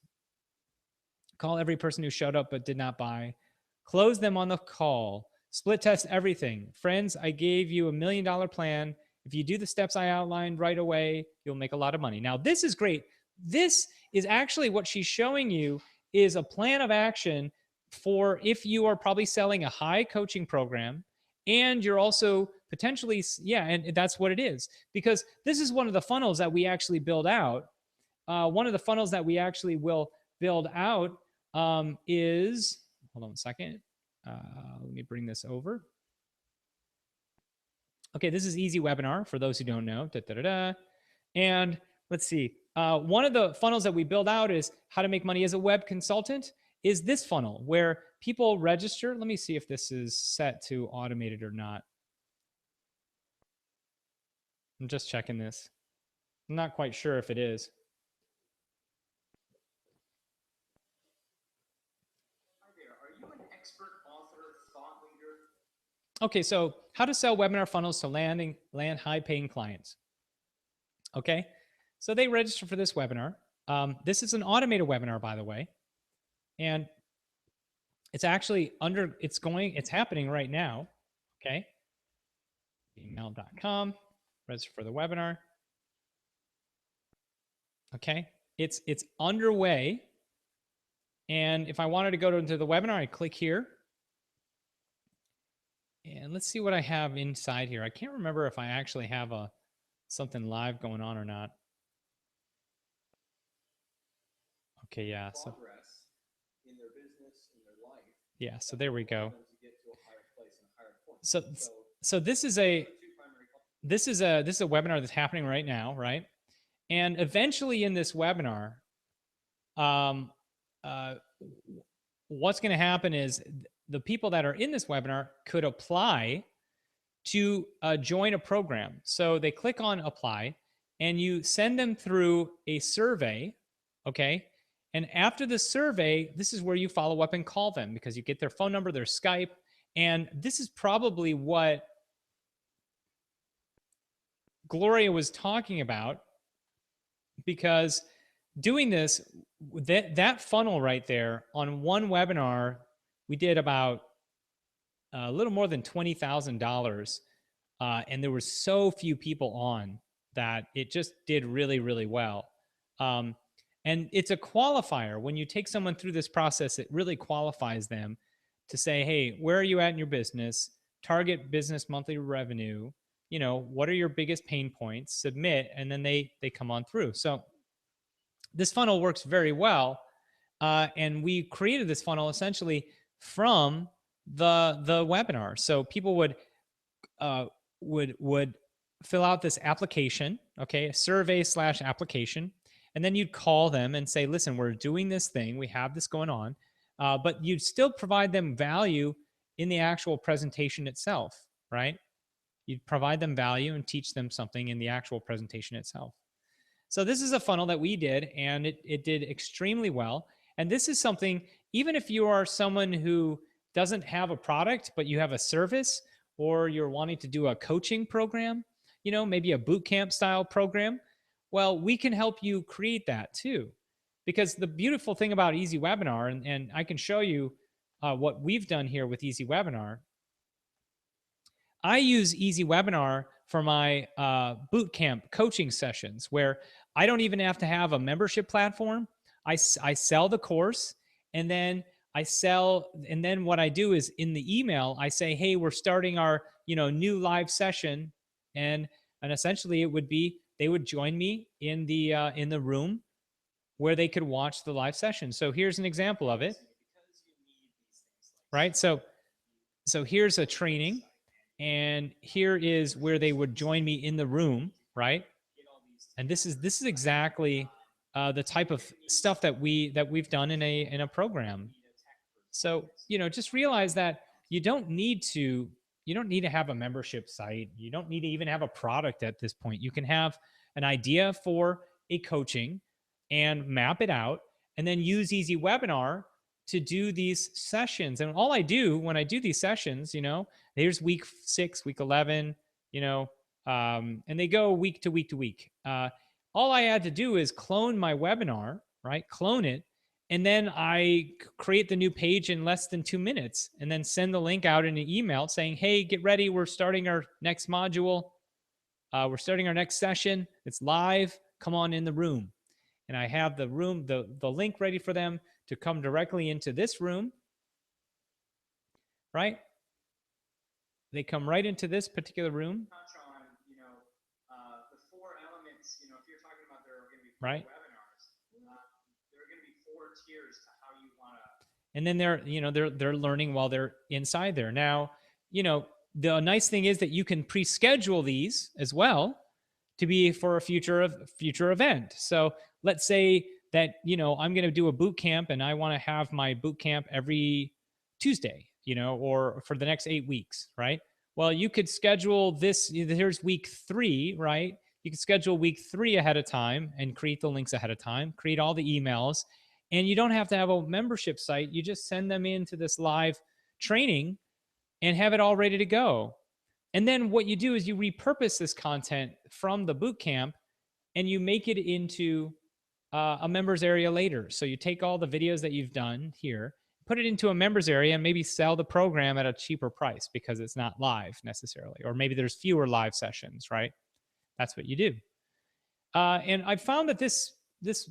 Call every person who showed up but did not buy. Close them on the call. Split test everything. Friends, I gave you $1 million plan. If you do the steps I outlined right away, you'll make a lot of money. Now, this is great. This is actually what she's showing you is a plan of action for if you are probably selling a high coaching program and you're also potentially, yeah, and that's what it is. Because this is one of the funnels that we actually build out. One of the funnels that we actually will build out is, hold on a second. Let me bring this over. Okay, this is EasyWebinar for those who don't know. And let's see. One of the funnels that we build out is how to make money as a web consultant is this funnel where people register. Let me see if this is set to automated or not. I'm just checking this. I'm not quite sure if it is. Hi there. Are you an expert author, thought leader? Okay, so how to sell webinar funnels to land high-paying clients. Okay, so they register for this webinar. This is an automated webinar, by the way. And it's actually it's happening right now. Okay. Email.com, register for the webinar. Okay. It's underway. And if I wanted to go into the webinar, I click here. And let's see what I have inside here. I can't remember if I actually have something live going on or not. Okay, yeah. So in their business, in their life. Yeah, so there we go. So this is a webinar that's happening right now, right? And eventually in this webinar, what's going to happen is the people that are in this webinar could apply to join a program. So they click on apply and you send them through a survey, okay? And after the survey, this is where you follow up and call them because you get their phone number, their Skype, and this is probably what Gloria was talking about because doing this, that funnel right there on one webinar, we did about a little more than $20,000. And there were so few people on that it just did really, really well. And it's a qualifier. When you take someone through this process, it really qualifies them to say, hey, where are you at in your business? Target business monthly revenue. You know, what are your biggest pain points? Submit, and then they come on through. So this funnel works very well. And we created this funnel essentially from the webinar. So people would fill out this application, okay, a survey/application. And then you'd call them and say, listen, we're doing this thing. We have this going on. But you'd still provide them value in the actual presentation itself, right? You'd provide them value and teach them something in the actual presentation itself. So this is a funnel that we did, and it did extremely well. And this is something, even if you are someone who doesn't have a product, but you have a service, or you're wanting to do a coaching program, you know, maybe a boot camp style program, Well, we can help you create that too. Because the beautiful thing about EasyWebinar, and I can show you what we've done here with EasyWebinar. I use EasyWebinar for my bootcamp coaching sessions where I don't even have to have a membership platform. I sell the course, and then and then what I do is in the email, I say, hey, we're starting our, new live session. And essentially it would be, they would join me in the room where they could watch the live session. So here's an example of it, right? So here's a training, and here is where they would join me in the room, right? And this is exactly the type of stuff that we've done in a program. So just realize that you don't need to have a membership site. You don't need to even have a product at this point. You can have an idea for a coaching and map it out, and then use EasyWebinar to do these sessions. And all I do when I do these sessions, there's week 6, week 11, and they go week to week to week. All I had to do is clone my webinar, right? Clone it. And then I create the new page in less than 2 minutes, and then send the link out in an email saying, hey, get ready. We're starting our next module. We're starting our next session. It's live. Come on in the room. And I have the room, the link ready for them to come directly into this room, right? They come right into this particular room. The 4 elements, if you're talking about there are going to be 4 webinars, there are going to be 4 tiers to how you want to. And then they're learning while they're inside there. Now, the nice thing is that you can pre-schedule these as well to be for a future event. So let's say that, I'm going to do a boot camp, and I want to have my boot camp every Tuesday, or for the next 8 weeks, right? Well, you could schedule this. Here's week 3, right? You can schedule week 3 ahead of time and create the links ahead of time, create all the emails, and you don't have to have a membership site. You just send them into this live training and have it all ready to go. And then what you do is you repurpose this content from the boot camp, and you make it into a members area later. So you take all the videos that you've done here, put it into a members area, and maybe sell the program at a cheaper price because it's not live necessarily, or maybe there's fewer live sessions, right? That's what you do. And I found that this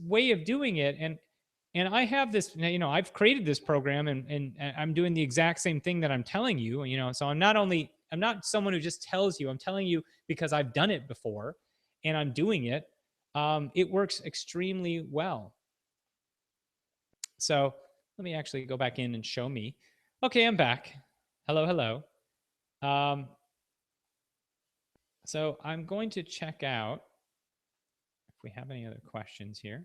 way of doing it, and I have this, I've created this program, and I'm doing the exact same thing that I'm telling you, so I'm not someone who just tells you. I'm telling you because I've done it before and I'm doing it. It works extremely well. So let me actually go back in and show me. Okay, I'm back. Hello. So I'm going to check out if we have any other questions here.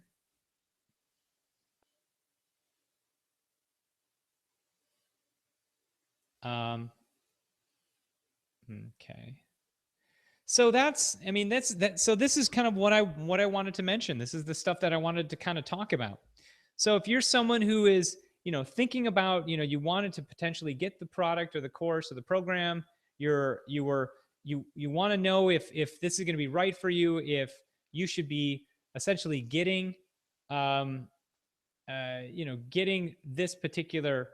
Okay. So so this is kind of what I wanted to mention. This is the stuff that I wanted to kind of talk about. So if you're someone who is, thinking about, you wanted to potentially get the product or the course or the program, you want to know if this is going to be right for you, if you should be essentially getting, getting this particular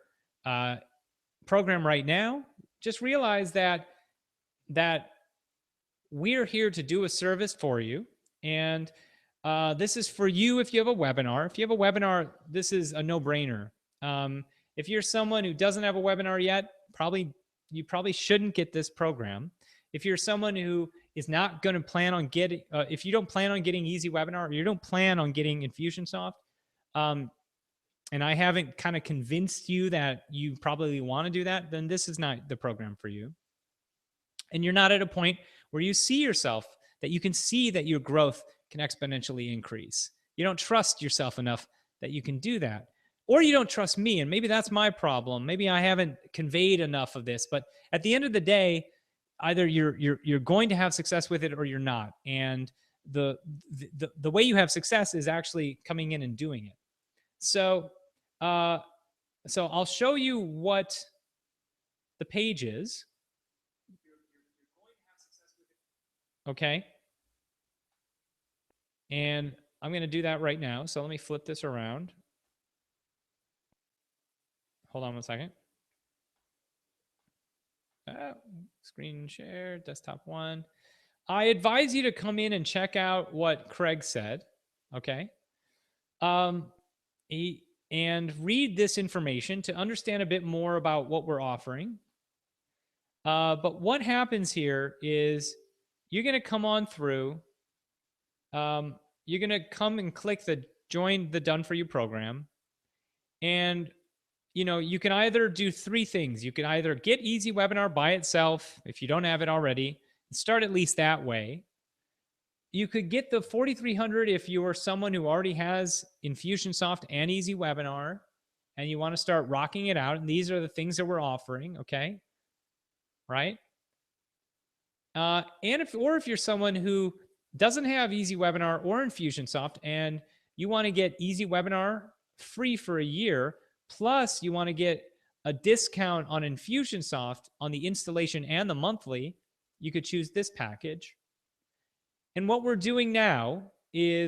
program right now, just realize that we're here to do a service for you. And this is for you if you have a webinar. If you have a webinar, this is a no-brainer. If you're someone who doesn't have a webinar yet, you probably shouldn't get this program. If you're someone who is not going to plan on getting, if you don't plan on getting EasyWebinar, or you don't plan on getting Infusionsoft, and I haven't kind of convinced you that you probably want to do that, then this is not the program for you. And you're not at a point where you see yourself, that you can see that your growth can exponentially increase. You don't trust yourself enough that you can do that. Or you don't trust me, and maybe that's my problem. Maybe I haven't conveyed enough of this, but at the end of the day, either you're going to have success with it or you're not. And the way you have success is actually coming in and doing it. So I'll show you what the page is. Okay. And I'm going to do that right now. So let me flip this around. Hold on one second. Screen share, desktop 1. I advise you to come in and check out what Craig said. Okay. And read this information to understand a bit more about what we're offering. But what happens here is you're going to come on through. You're going to come and click the join the Done For You program. And, you can either do 3 things. You can either get EasyWebinar by itself if you don't have it already, and start at least that way. You could get the 4300 if you are someone who already has Infusionsoft and EasyWebinar and you want to start rocking it out. And these are the things that we're offering. Okay. Right. And if you're someone who doesn't have EasyWebinar or Infusionsoft and you want to get EasyWebinar free for a year, plus you want to get a discount on Infusionsoft on the installation and the monthly, you could choose this package. And what we're doing now is